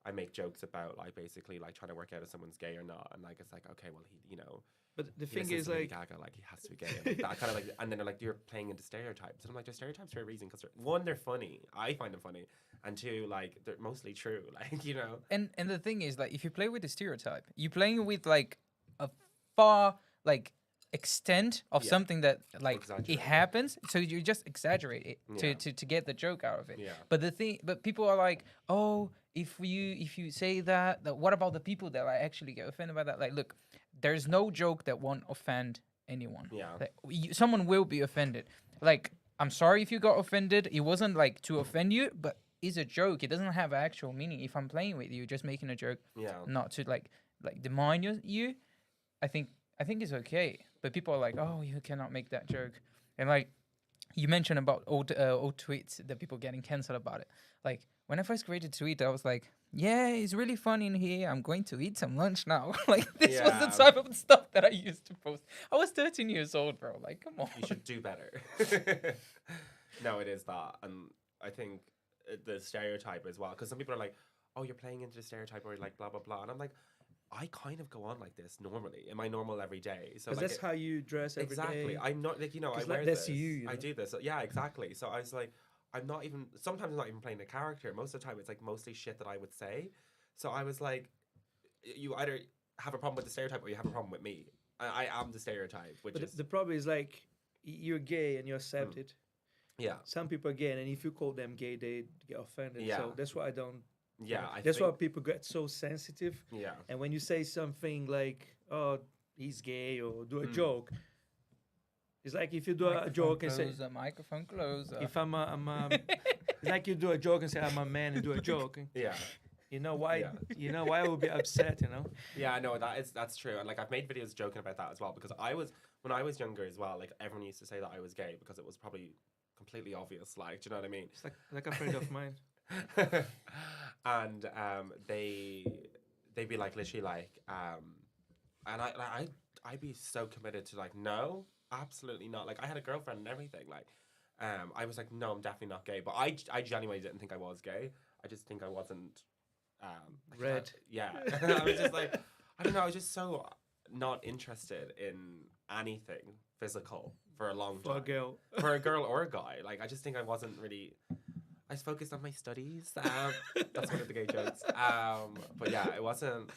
I make jokes about like basically like trying to work out if someone's gay or not, and like it's like, okay, well, he, you know, But the he thing listens is, to Lady like, Gaga, like he has to be gay, and like, that kind of like, and then they're like, you're playing into stereotypes, and I'm like, they're stereotypes for a reason because one, they're funny, I find them funny, and two, like they're mostly true, like, you know. And the thing is, like, if you play with the stereotype, you're playing with like a far like extent of Yeah. something that like Exaggerate. it happens, so you just exaggerate it Yeah. to get the joke out of it. Yeah. But people are like, oh, if you say that, what about the people that like actually get offended by that? Like, look, there's no joke that won't offend anyone. Yeah. Like, someone will be offended. Like, I'm sorry if you got offended. It wasn't like to offend you, but it's a joke. It doesn't have actual meaning. If I'm playing with you, just making a joke, Yeah. not to like demean you, I think it's okay. But people are like, oh, you cannot make that joke. And like you mentioned about old tweets that people getting cancelled about it. Like when I first created a tweet, I was like, yeah, it's really funny in here. I'm going to eat some lunch now. Like this was the Yeah. type of stuff that I used to post. I was 13 years old, bro. Like, come on. You should do better. No, it is that, and I think the stereotype as well, because some people are like, oh, you're playing into the stereotype, or like blah blah blah, and I'm like, I kind of go on like this normally in my normal everyday. So because like that's how you dress every day. exactly. I'm not like, you know, I 'Cause, wear like, that's this. you I know? do this. Yeah, exactly. So I was like, I'm not even. Sometimes I'm not even playing a character. Most of the time, it's like mostly shit that I would say. So I was like, you either have a problem with the stereotype or you have a problem with me. I am the stereotype, which But is the problem is, like, you're gay and you accept it. yeah, Some people are gay, and if you call them gay, they get offended. Yeah. So that's why I don't. yeah. That's why people get so sensitive. Yeah. And when you say something like, "Oh, he's gay," or do a Mm. joke, it's like if you do a joke and say, Microphone closer. "If I'm it's like you do a joke and say, "I'm a man," and do a joke. Yeah. You know why? Yeah. You know why I would be upset. You know. Yeah, I know that's true, and like I've made videos joking about that as well because when I was younger as well, like everyone used to say that I was gay because it was probably completely obvious, like, do you know what I mean? It's like a friend of mine. And they'd be like literally like and I'd be so committed to like no, absolutely not. Like, I had a girlfriend and everything. Like, I was like, no, I'm definitely not gay. But I genuinely didn't think I was gay. I just think I wasn't. Red. Yeah. I was just like, I don't know. I was just so not interested in anything physical for a long time. For a girl. For a girl or a guy. Like, I just think I wasn't really. I was focused on my studies. That's one of the gay jokes. But yeah, I wasn't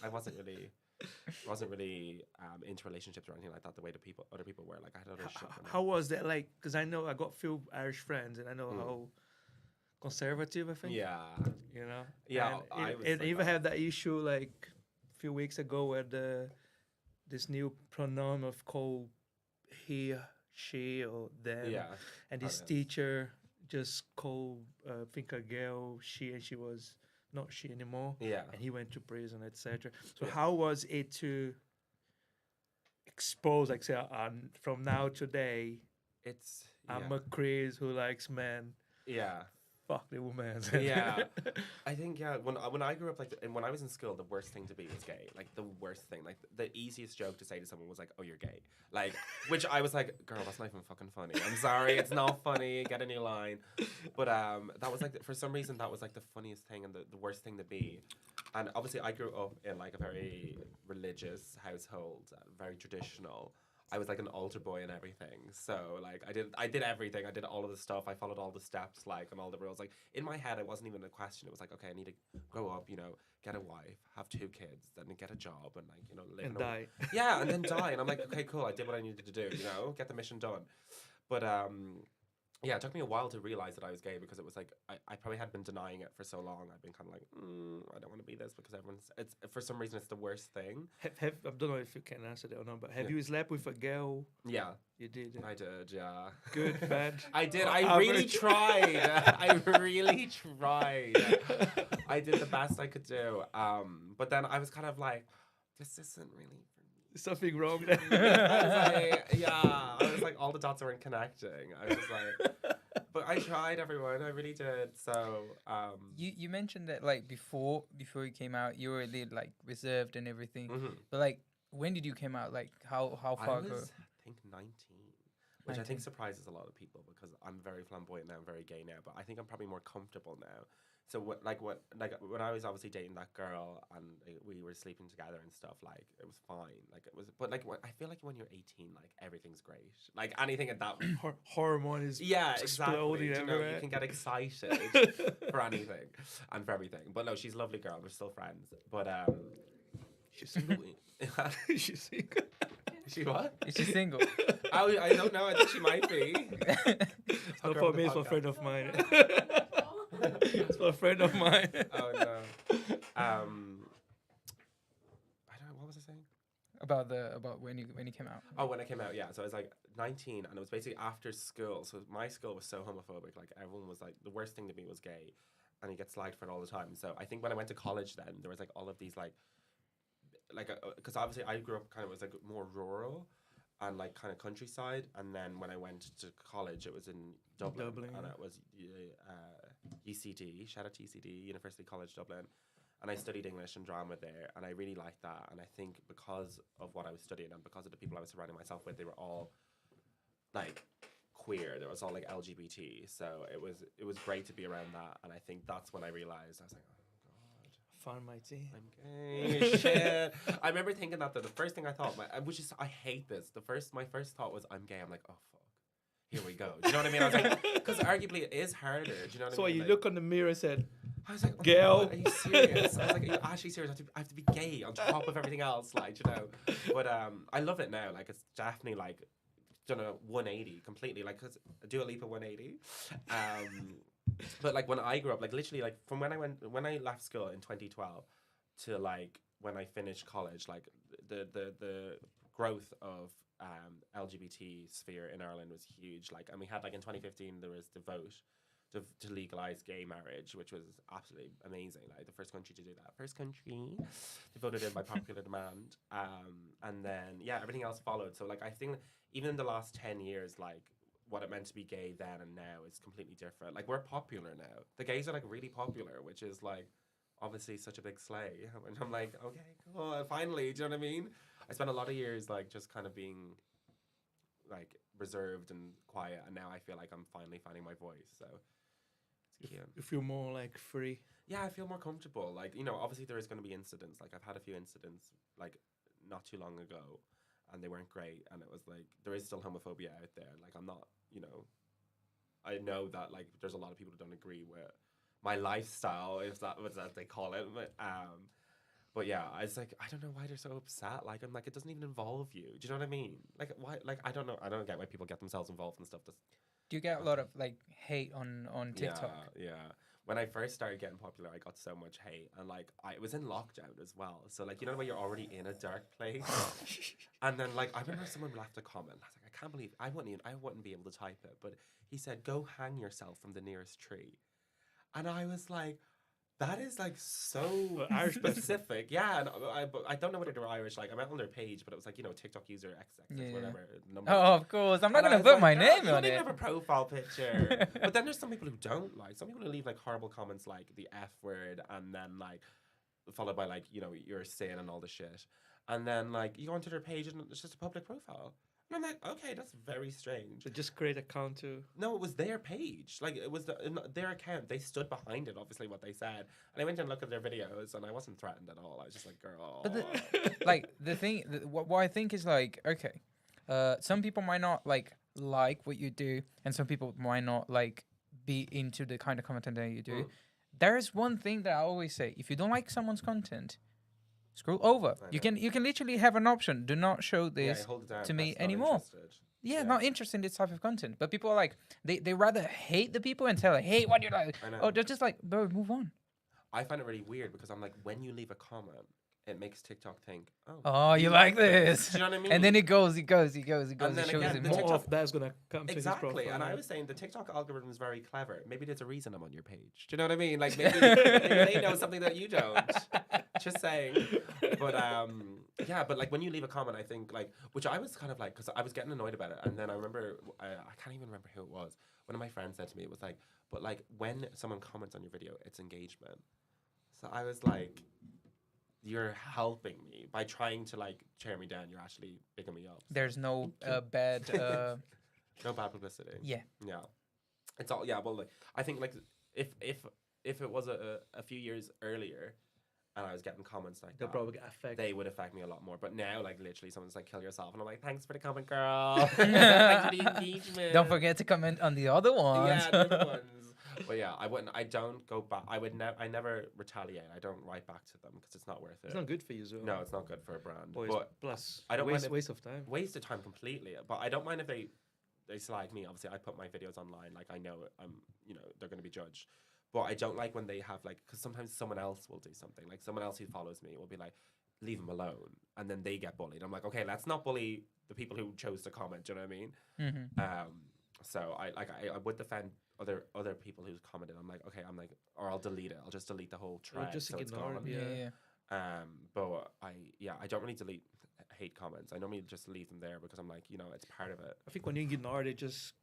really into relationships or anything like that. The way other people were. Like, I had other shit. How was that like? Because I know I got few Irish friends, and I know how conservative I think. Yeah. You know. Yeah, And I was and like even that. had that issue like a few weeks ago where this new pronoun of called he, she, or them. Yeah. And this pronouns. teacher just called I think a girl she, and she was not she anymore. Yeah. And he went to prison, etc. So Yeah. how was it to expose, like, say, from now today, It's I'm a Chris who likes men. yeah. Fuck the woman. Yeah. I think when I grew up, like, and when I was in school, the worst thing to be was gay. Like, the worst thing, like the easiest joke to say to someone was like, "Oh, you're gay," like, which I was like, "Girl, that's not even fucking funny. I'm sorry, it's not funny. Get a new line." But that was like, for some reason, that was like the funniest thing and the worst thing to be. And obviously, I grew up in like a very religious household, very traditional. I was like an altar boy and everything. So like I did everything. I did all of the stuff. I followed all the steps, like, and all the rules. Like, in my head, it wasn't even a question. It was like, okay, I need to grow up, get a wife, have 2 kids, then get a job, and, like, live And in a- die. Yeah, and then die. And I'm like, okay, cool. I did what I needed to do. Get the mission done. But yeah, it took me a while to realize that I was gay, because it was like I probably had been denying it for so long. I've been kind of like, I don't want to be this, because it's for some reason it's the worst thing. Have I don't know if you can answer that or not, but have Yeah. you slept with a girl? Yeah, You did. I did. Yeah. Good, bad. I did. or I really average? tried. I really tried. I did the best I could do. But then I was kind of like, this isn't really for me. Something wrong I there. was like, all the dots weren't connecting. I was like, but I tried, everyone. I really did. So, You mentioned that like before you came out, you were a little like reserved and everything. mhm. But like, when did you came out? Like, how I far ago? was, I think, 19. Which I 19. think surprises a lot of people, because I'm very flamboyant now, I'm very gay now, but I think I'm probably more comfortable now. So when I was obviously dating that girl and we were sleeping together and stuff, like, it was fine. Like, it was, but like, I feel like when you're 18, like, everything's great. Like, anything at that. Hormone is Yeah, exactly. exploding You everywhere. can get excited for anything and for everything. But no, she's a lovely girl. We're still friends. But She's single. She's single. she what? Is she single? I don't know. I think she might be. It's not her for on the me, it's for a podcast. friend of mine. It's for a friend of mine. Oh no. I don't know. What was I saying? about when you came out. Oh, when I came out, yeah. So I was like 19, and it was basically after school. So my school was so homophobic. Like, everyone was like, the worst thing to me was gay, and you get slagged for it all the time. So I think when I went to college, then there was like all of these like because obviously I grew up kind of, was like more rural and like kind of countryside, and then when I went to college, it was in Dublin, and Yeah. it was UCD. Shout out to UCD, University College Dublin. And I studied English and drama there, and I really liked that. And I think because of what I was studying and because of the people I was surrounding myself with, they were all like queer. There was all like LGBT, so it was great to be around that. And I think that's when I realized, I was like, Found my tea. I'm gay. Shit. I remember thinking that the first thing I thought, which is, I hate this. My first thought was, I'm gay. I'm like, oh fuck, here we go. Do you know what I mean? I was like, because arguably it is harder. Do you know what So I mean? you Like, look on the mirror and said, I was like, oh my Girl. God, are you serious? I was like, are you actually serious? I have to be gay on top of everything else, like, you know. But I love it now. Like, it's definitely like, don't know, 180 completely. Like, cause Dua Lipa 180. But like when I grew up, like literally, like from when I left school in 2012 to like when I finished college, like the growth of LGBT sphere in Ireland was huge. Like, and we had like in 2015 there was the vote to legalize gay marriage, which was absolutely amazing. Like the first country to do that. First country. They voted in by popular demand. And then yeah, everything else followed. So like I think even in the last 10 years, like what it meant to be gay then and now is completely different. Like we're popular now. The gays are like really popular, which is like obviously such a big slay. And I'm like, okay, cool, finally, do you know what I mean? I spent a lot of years like just kind of being like reserved and quiet, and now I feel like I'm finally finding my voice. So it's cute. You feel more like free. Yeah, I feel more comfortable. Like, you know, obviously there is going to be incidents. Like, I've had a few incidents, like, not too long ago, and they weren't great. And it was like, there is still homophobia out there. Like, I'm not, you know, I know that, like, there's a lot of people who don't agree with my lifestyle, if that was as they call it. But yeah, I was like, I don't know why they're so upset. Like, I'm like, it doesn't even involve you. Do you know what I mean? Like, why? Like, I don't know. I don't get why people get themselves involved in stuff that's. Do you get a lot of like hate on TikTok? Yeah. When I first started getting popular, I got so much hate, and like I was in lockdown as well. So like, you know, when you're already in a dark place, and then like I remember someone left a comment. I was like, I can't believe I wouldn't be able to type it, but he said, "Go hang yourself from the nearest tree," and I was like, that is like so Irish specific. Yeah, and but I don't know whether they're Irish. Like I went on their page, but it was like, you know, TikTok user XXX Yeah. whatever number. Oh, of course. I'm not And I gonna was put my like, "Girl, name you on don't even it. have a profile picture." But then there's some people who don't like. Some people who leave like horrible comments like the F word, and then like followed by like, you know, you're sin and all the shit. And then like you go onto their page and it's just a public profile. And I'm like, okay, that's very strange. So just create account to. No, it was their page. Like it was their account. They stood behind it, obviously what they said. And I went and looked at their videos, and I wasn't threatened at all. I was just like, girl. But like the thing, what I think is like, okay, some people might not like what you do, and some people might not like be into the kind of content that you do. There's one thing that I always say: if you don't like someone's content, scroll over. You can literally have an option: do not show this hold it down. to me That's not anymore. interested. Yeah, not interested in this type of content. But people are like, they rather hate the people and tell like, hey, what do you like? I know. Oh, they're just like, bro, move on. I find it really weird because I'm like, when you leave a comment, it makes TikTok think, Oh, you like this? Do you know what I mean? And then it goes. And It then shows again, it the more. More of that's gonna come to his Exactly, profile. and I was saying the TikTok algorithm is very clever. Maybe there's a reason I'm on your page. Do you know what I mean? Like maybe they know something that you don't. Just saying. But yeah, but like when you leave a comment, I think like, which I was kind of like, because I was getting annoyed about it, and then I remember I can't even remember who it was. One of my friends said to me, it was like, but like when someone comments on your video, it's engagement. So I was like, you're helping me by trying to like tear me down. You're actually bigging me up. There's no bad. No bad publicity. Yeah. Yeah. It's all well. Like I think like if it was a few years earlier, and I was getting comments like They'll that, probably get affected. they would affect me a lot more. But now, like literally, someone's like, "Kill yourself," and I'm like, "Thanks for the comment, girl. Thanks for the engagement." Don't forget to comment on the other ones. Yeah, the other ones. But yeah, I wouldn't. I don't go back. I never retaliate. I don't write back to them because it's not worth it. It's not good for you, so. No, it's not good for a brand. Boys, But plus, I don't waste, mind waste of time. waste of time completely. But I don't mind if they slag me. Obviously, I put my videos online. Like I know they're going to be judged. But I don't like when they have like, because sometimes someone else will do something. Like someone else who follows me will be like, leave them alone, and then they get bullied. I'm like, okay, let's not bully the people who chose to comment. Do you know what I mean? Mm-hmm. So I would defend other people who's commented. I'm like, okay, or I'll delete it. I'll just delete the whole thread. just so it's ignore gone. it, Yeah. But I don't really delete hate comments. I normally just leave them there because I'm like, it's part of it. I think when you ignore it, just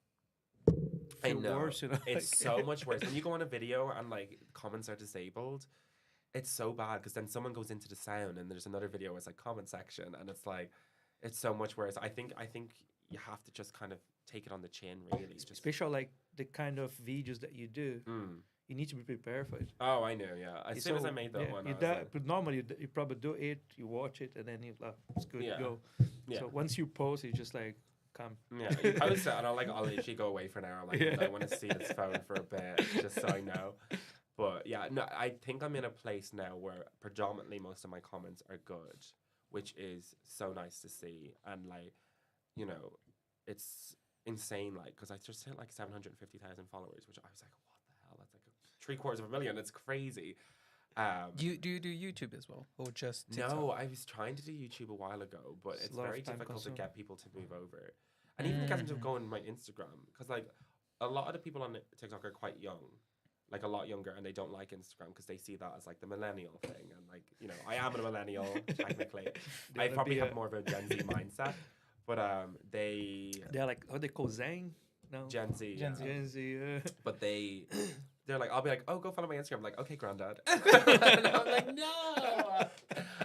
I feel know. worse, It's so much worse. When you go on a video and like comments are disabled, it's so bad because then someone goes into the sound and there's another video where it's like comment section and it's like, it's so much worse. I think you have to just kind of take it on the chin, really. especially like the kind of videos that you do. You need to be prepared for it. Oh, I know, yeah. As soon as I made that one, I was like, but normally you probably do it, you watch it, and then you like, it's good, Yeah. go. Yeah. So once you post, you just like, come. Yeah, you post it and I'll literally go away for an hour. I'm like, I want to see this phone for a bit, just so I know. But yeah, no, I think I'm in a place now where predominantly most of my comments are good, which is so nice to see. And like, it's insane, like, because I just hit like 750,000 followers, which I was like, what the hell? That's like 750,000. It's crazy. Do you do YouTube as well, or just TikTok? No, I was trying to do YouTube a while ago, but It's it's a lot of very time difficult to consuming. get people to move over. And even get them to go on my Instagram, because like a lot of the people on TikTok are quite young, like a lot younger, and they don't like Instagram because they see that as like the millennial thing. And like, I am a millennial, technically. I wanna probably be have a- more of a Gen Z mindset, but They're like, how they call Zang? No. Gen Z, Gen Z. yeah. Gen Z, But they they're like, I'll be like, oh, go follow my Instagram. I'm like, okay, granddad. And I'm like, no.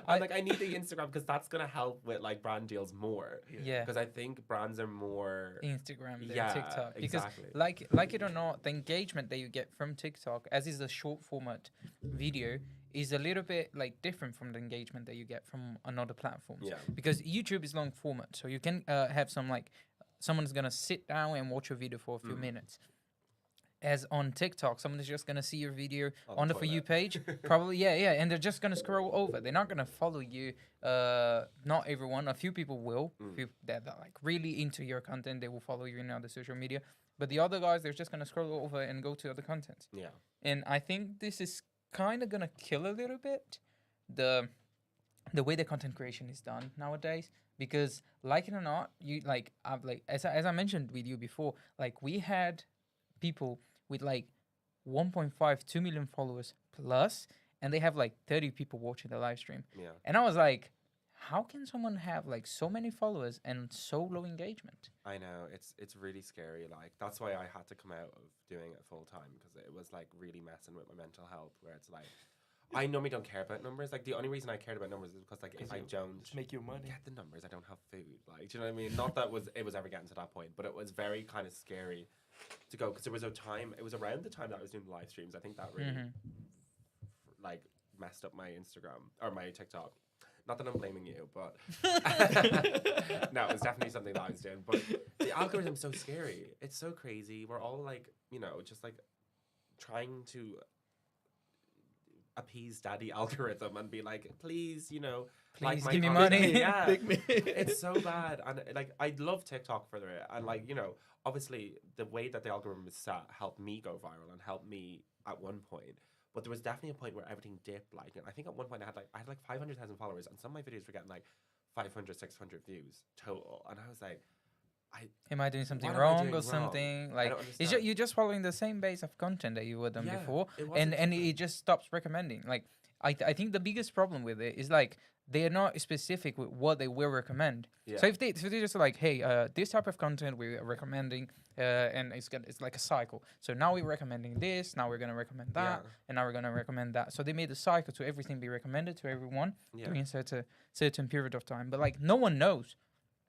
I'm like, I need the Instagram because that's gonna help with like brand deals more. Yeah. Because I think brands are more. Instagram than Yeah, TikTok. Because exactly. like it or not, the engagement that you get from TikTok, as is a short format video, is a little bit like different from the engagement that you get from another platforms. Yeah. Because YouTube is long format, so you can have some like someone's gonna sit down and watch your video for a few minutes. As on TikTok, someone is just gonna see your video on the For You page, probably, yeah, and they're just gonna scroll over. They're not gonna follow you. Not everyone. A few people will. Few that are like really into your content, they will follow you in other social media. But the other guys, they're just gonna scroll over and go to other content. Yeah. And I think this is kind of gonna kill a little bit the way the content creation is done nowadays. Because like it or not, you like I've like as I mentioned with you before, like we had people with like 1.5 2 million followers plus, and they have like 30 people watching the live stream. Yeah. And I was like, how can someone have like so many followers and so low engagement? I know, it's really scary. Like that's why I had to come out of doing it full time, because it was like really messing with my mental health. Where it's like, I normally don't care about numbers. Like the only reason I cared about numbers is because like if I don't Just make your money. get the numbers, I don't have food. Like, do you know what I mean? Not that it was ever getting to that point, but it was very kind of scary to go, because there was a time. It was around the time that I was doing the live streams. I think that really like messed up my Instagram or my TikTok. Not that I'm blaming you, but no, it was definitely something that I was doing. But the algorithm's so scary. It's so crazy. We're all like, you know, just like trying to appease daddy algorithm and be like, please, you know, Please like give me content. money. Yeah, Big me. it's so bad. And like, I love TikTok for it. And like, you know, obviously the way that the algorithm is set helped me go viral and helped me at one point. But there was definitely a point where everything dipped. Like, and I think at one point I had like 500,000 followers, and some of my videos were getting like 500, 600 views total. And I was like, Am I doing something What am I wrong doing or wrong? something? I Like don't it's understand. you're just following the same base of content that you were done Yeah, before, it wasn't and something- it just stops recommending. Like I think the biggest problem with it is like they are not specific with what they will recommend. Yeah. So if they just like, hey, this type of content we're recommending, and it's like a cycle. So now we're recommending this, now we're gonna recommend that, Yeah. and now we're gonna recommend that. So they made a cycle to everything be recommended to everyone Yeah. during a certain period of time. But like no one knows.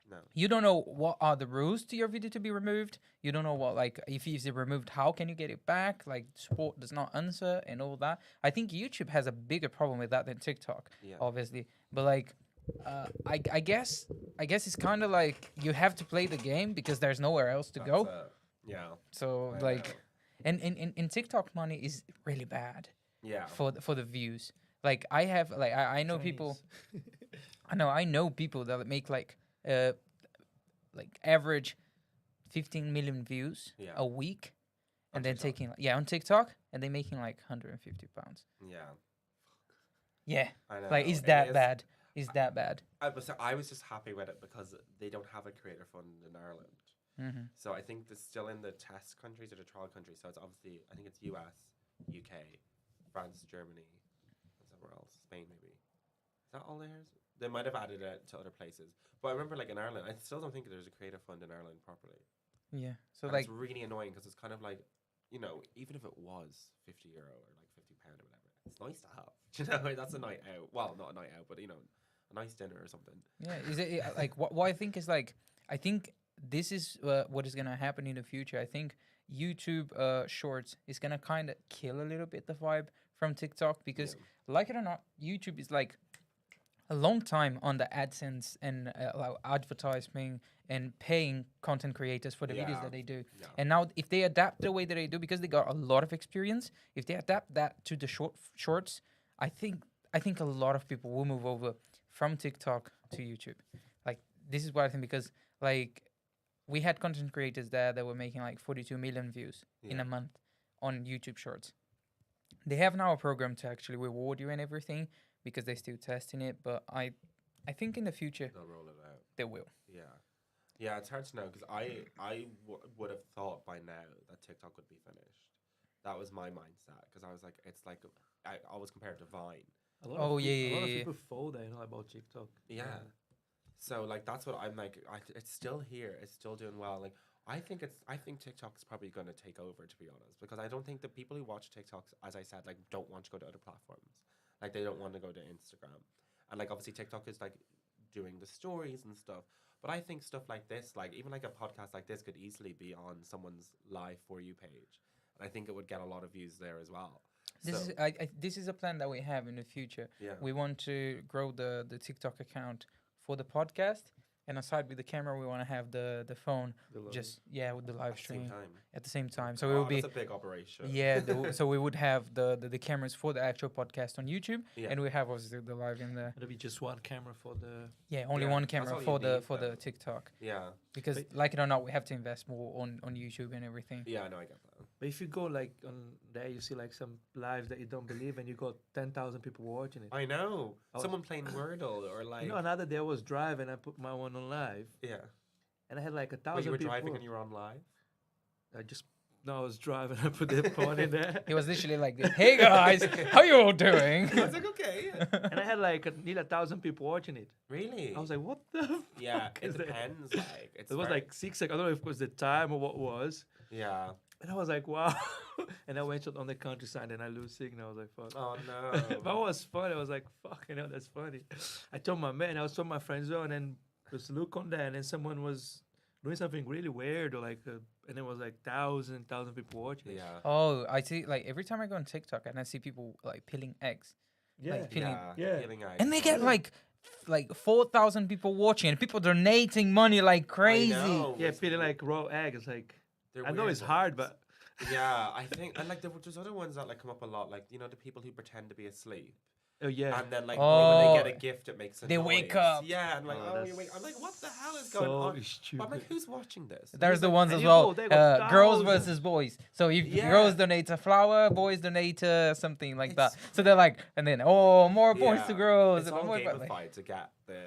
No. You don't know what are the rules to your video to be removed. You don't know what, like, if it's removed, how can you get it back? Like, support does not answer and all that. I think YouTube has a bigger problem with that than TikTok, Yeah. obviously. But like, I guess it's kind of like you have to play the game because there's nowhere else to go. That's it. Yeah. So I like, know. and TikTok money is really bad Yeah. for the views. Like I have like I know people. I know people that make like average 15 million views Yeah. a week, On and then TikTok? taking on TikTok, and they're making like £150. Yeah. Yeah, I know. like is It that is- bad? Is that bad? I was just happy with it because they don't have a creator fund in Ireland. Mm-hmm. So I think it's still in the test countries or the trial countries. So it's obviously, I think it's US, UK, France, Germany, and somewhere else, Spain maybe. Is that all theirs? They might have added it to other places. But I remember like in Ireland, I still don't think there's a creator fund in Ireland properly. Yeah. So And like, it's really annoying because it's kind of like, you know, even if it was €50 or like £50 or whatever, it's nice to have. Do you know, that's a night out. Well, not a night out, but you know, a nice dinner or something. yeah, is it like what I think is like I think this is what is gonna happen in the future. I think YouTube Shorts is gonna kind of kill a little bit the vibe from TikTok because, like it or not, YouTube is like a long time on the AdSense and advertising and paying content creators for the videos Yeah. that they do. Yeah. And now, if they adapt the way that they do, because they got a lot of experience, if they adapt that to the shorts, I think a lot of people will move over from TikTok to YouTube. Like this is what I think, because like we had content creators there that were making like 42 million views in Yeah. a month on YouTube Shorts. They have now a program to actually reward you and everything because they're still testing it. But I think in the future They'll roll it out. they will. Yeah. Yeah, it's hard to know because I would have thought by now that TikTok would be finished. That was my mindset because I was like, it's like, I always compare it to Vine. A lot Oh, of yeah, peop- yeah, a lot yeah, of people fall there, about TikTok. Yeah. So like that's what I'm like. It's still here. It's still doing well. Like I think TikTok's probably going to take over, to be honest, because I don't think the people who watch TikToks, as I said, like don't want to go to other platforms. Like they don't want to go to Instagram, and like obviously TikTok is like doing the stories and stuff. But I think stuff like this, like even like a podcast like this, could easily be on someone's live For You page, and I think it would get a lot of views there as well. This is a plan that we have in the future. Yeah. We want to grow the TikTok account for the podcast, and aside with the camera, we want to have the phone just with the live At the stream same time. at the same time. So it will be That's a big operation. so we would have the cameras for the actual podcast on YouTube, Yeah. and we have obviously the live in the It'll be just one camera for the. only Yeah, one that's camera all you for need, the though. TikTok, Yeah. because But- like it or not, we have to invest more on YouTube and everything. Yeah, I know, I get that. But if you go like on there, you see like some lives that you don't believe, and you got 10,000 people watching it. I know. I was- Someone playing Wordle or like You know, another day I was driving, I put my one on live, yeah. and I had like 1,000 Well, you were people. driving and you were on live. I was driving. I put the phone in there, It was literally like, this, "Hey guys, how you all doing?" I was like, okay. and I had like nearly 1,000 people watching it. Really? I was like, what the? yeah, is it it? depends. Like, it's It was very- like 6 seconds. I don't know if it was the time or what it was. yeah. And I was like, wow. And I went on the countryside and I lose signal. I was like, fuck. Oh no. But it was funny. I was like, fucking hell, that's funny. I told my man, I was told my friends, and then just look on there, and then someone was doing something really weird, or like, and it was like thousand people watching. it. yeah. Oh, I see. Like every time I go on TikTok and I see people like peeling eggs, like peeling, Yeah. Peeling eggs. and they get like 4,000 people watching, and people donating money like crazy. Yeah, feeling like raw egg. It's like, They're I know weird it's hard, ones. but Yeah, I think, and like there's other ones that like come up a lot, like you know the people who pretend to be asleep, oh yeah. and then like when they get Oh, a gift, it makes a they wake noise. up. Yeah, and like Oh, you wake. I'm like, what the hell is going on? But stupid. I'm like, who's watching this? And There's he's the like, ones and as you well. go, they got Girls thousands. versus boys. So if Yeah. girls donate a flower, boys donate something like that. So they're like, and then more boys to Yeah, girls. It's and all more boys- gamified to get the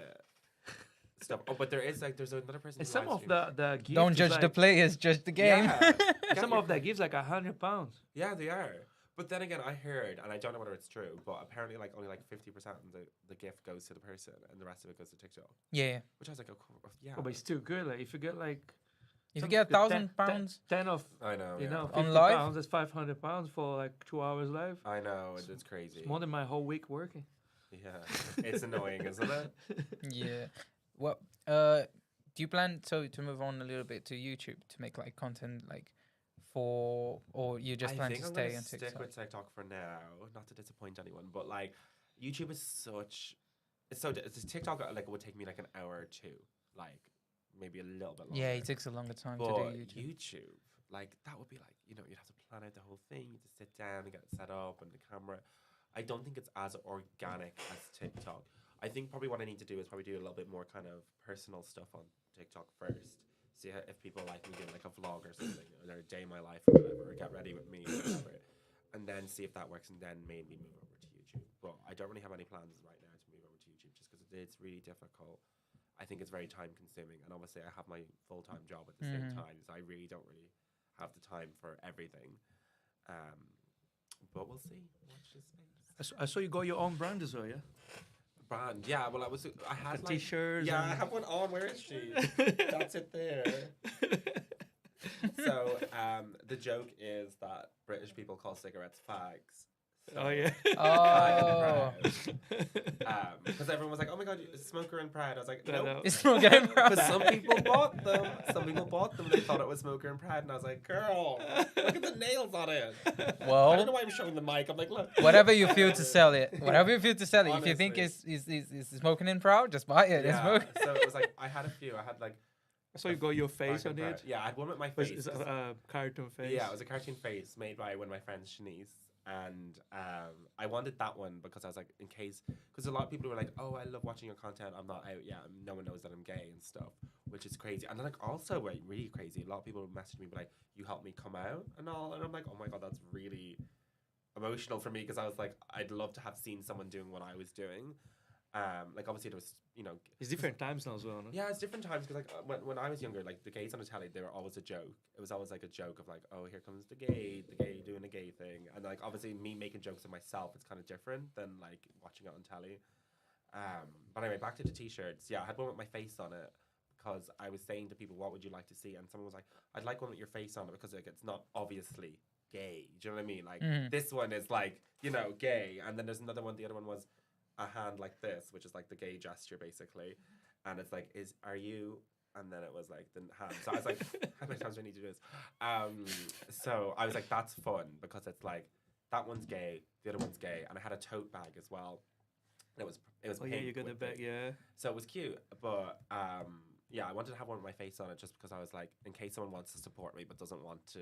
stuff. Oh, but there's another person. And who some live of streams. the gifts Don't is judge the like, players, judge the game. Yeah, some of that gives like £100. Yeah, they are. But then again, I heard, and I don't know whether it's true, but apparently, like only like 50% of the gift goes to the person, and the rest of it goes to TikTok. Yeah. Which I was like, oh, yeah. Oh, but it's still good. Like if you get like If you some- get the £1,000, 10 of I know. you yeah. know On 50 live? pounds, that's £500 for like 2 hours live. I know. It's crazy. It's more than my whole week working. Yeah, it's annoying, isn't it? yeah. Well, do you plan to move on a little bit to YouTube to make like content like or you just I plan think to I'm stay gonna on stick TikTok? with TikTok for now, not to disappoint anyone, but like YouTube is such. It's so it's TikTok like it would take me like an hour or two, like maybe a little bit longer. Yeah, it takes a longer time to But do YouTube. YouTube, like that would be like you'd have to plan out the whole thing. You have to sit down and get it set up and the camera. I don't think it's as organic as TikTok. I think probably what I need to do is probably do a little bit more kind of personal stuff on TikTok first. See if people like me doing like a vlog or something, or their day in my life or whatever, or get ready with me or whatever, and then see if that works, and then maybe move over to YouTube. But I don't really have any plans right now to move over to YouTube, just because it's really difficult. I think it's very time consuming, and obviously I have my full time job at the same time, so I really don't have the time for everything. But we'll see. Watch this space. I saw you got your own brand as well, yeah? Brand, yeah. Well, I had Like like t-shirts. yeah, I and- have one on. Where is she? That's it there. So the joke is that British people call cigarettes fags. So Oh yeah. Oh, because everyone was like, "Oh my god, smoker and pride." I was like, No, "No." no. it's not getting But some people bought them. Some people bought them. They thought it was smoker and pride, and I was like, "Girl, look at the nails on it." I don't know Well, why I'm showing the mic. I'm like, "Look." whatever you feel to sell it. Whatever you feel to sell it. If you think Honestly. is smoking in proud, just buy it. It's Yeah. smoke. So it was like I had a few. I had like I saw you got your face black on and it. pride. Yeah, I had one with my Was face. is 'cause- a cartoon face? Yeah, it was a cartoon face made by one of my friends, Shanice. And I wanted that one because I was like, in case, because a lot of people were like, "Oh, I love watching your content. I'm not out yet. No one knows that I'm gay and stuff," which is crazy. And then like also like really crazy. A lot of people messaged me like, "You helped me come out and all," and I'm like, "Oh my god, that's really emotional for me," because I was like, I'd love to have seen someone doing what I was doing. Like obviously there was, It's different times now as well, no? yeah, it's different times because like when I was younger, like the gays on the telly, they were always a joke. It was always like a joke of like, oh, here comes the gay doing a gay thing, and like obviously me making jokes of myself, it's kind of different than like watching it on telly. But anyway, back to the t-shirts. Yeah, I had one with my face on it because I was saying to people, what would you like to see? And someone was like, I'd like one with your face on it because like it's not obviously gay. Do you know what I mean? Like this one is like, you know, gay. And then there's another one. The other one was a hand like this, which is like the gay gesture basically. And it's like, are you? And then it was like the hand. So I was like, how many times do I need to do this? So I was like, that's fun because it's like, that one's gay, the other one's gay. And I had a tote bag as well. It was Oh yeah, pink you got the with bag, yeah. So it was cute, but yeah, I wanted to have one with my face on it just because I was like, in case someone wants to support me but doesn't want to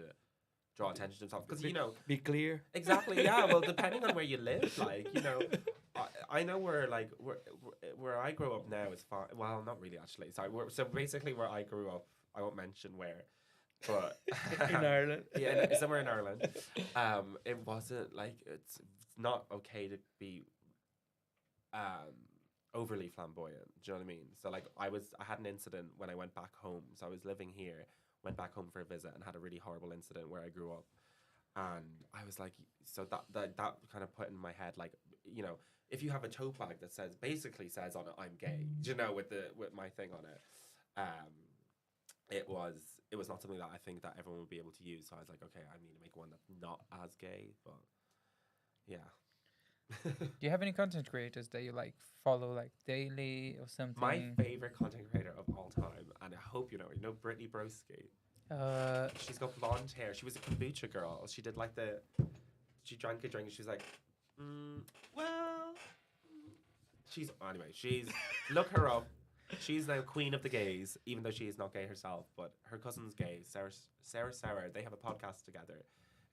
draw attention to themselves, because you know, Be clear. exactly, yeah. Well, depending on where you live, like you know, I know where like where I grew up now is fine. Well, not really actually. Sorry, so basically where I grew up, I won't mention where, but In Ireland. yeah, somewhere in Ireland, it wasn't like it's not okay to be overly flamboyant. Do you know what I mean? So like I had an incident when I went back home. So I was living here, went back home for a visit, and had a really horrible incident where I grew up. And I was like, so that kind of put in my head, like, you know, if you have a tote bag that basically says on it, I'm gay, do you know, with my thing on it, it was not something that I think that everyone would be able to use. So I was like, okay, I need to make one that's not as gay, but yeah. Do you have any content creators that you like follow like daily or something? My favorite content creator of all time, and I hope you know Brittany Broski. She's got blonde hair. She was a kombucha girl. She did like she drank a drink and she's like, well, she's look her up. She's now queen of the gays, even though she is not gay herself, but her cousin's gay, Sarah. They have a podcast together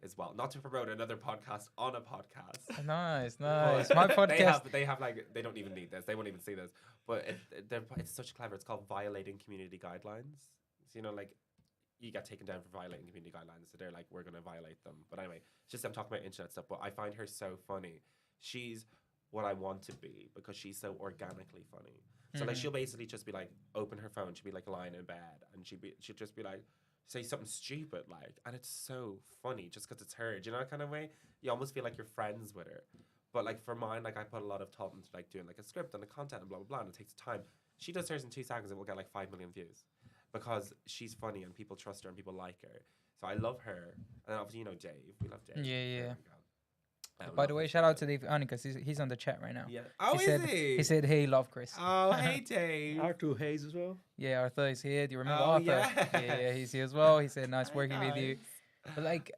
as well. Not to promote another podcast on a podcast. Nice. My podcast. They have like, they don't even need this. They won't even see this. But it's such clever. It's called Violating Community Guidelines. So, you know, like, you get taken down for violating community guidelines. So they're like, we're going to violate them. But anyway, it's just I'm talking about internet stuff. But I find her so funny. She's what I want to be because she's so organically funny. So like she'll basically just be like, open her phone. She'll be like lying in bed, and she'll just be like, say something stupid like, and it's so funny just because it's her. Do you know that kind of way? You almost feel like you're friends with her. But like for mine, like I put a lot of thought into like doing like a script and the content and blah blah blah, and it takes time. She does hers in 2 seconds and will get like 5 million views because she's funny and people trust her and people like her. So I love her, and obviously you know Dave. We love Dave. Yeah. By the way, shout out to Dave Ani because he's on the chat right now. Yeah. Oh, He said, "Hey, love Chris." Oh, hey Dave. Arthur Hayes as well. Yeah, Arthur is here. Do you remember Oh, Arthur? yeah. yeah, he's here as well. He said, "Nice Hi, working with you." guys. But like,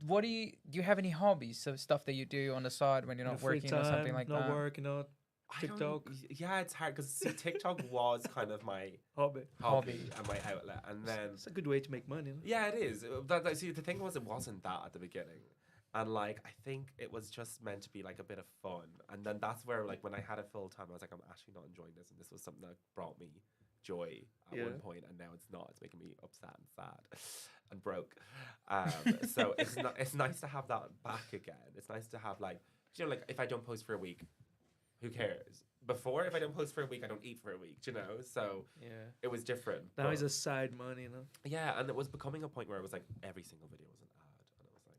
what do you have any hobbies? So stuff that you do on the side when you're not Free working or something like not that? work, you know, I don't- TikTok. Yeah, it's hard because TikTok was kind of my Hobby. hobby and my outlet, and then It's a good way to make money. No? yeah, it is. See, the thing was, it wasn't that at the beginning, and like I think it was just meant to be like a bit of fun, and then that's where like when I had it full time, I was like, I'm actually not enjoying this, and this was something that brought me joy at one point, and now it's not. It's making me upset and sad and broke. So it's nice to have that back again. It's nice to have like, you know, like if I don't post for a week, who cares? Before, if I don't post for a week, I don't eat for a week, you know? So Yeah. it was different. Now but- it's a side money, you know. yeah, and it was becoming a point where it was like every single video was an ad, and it was like,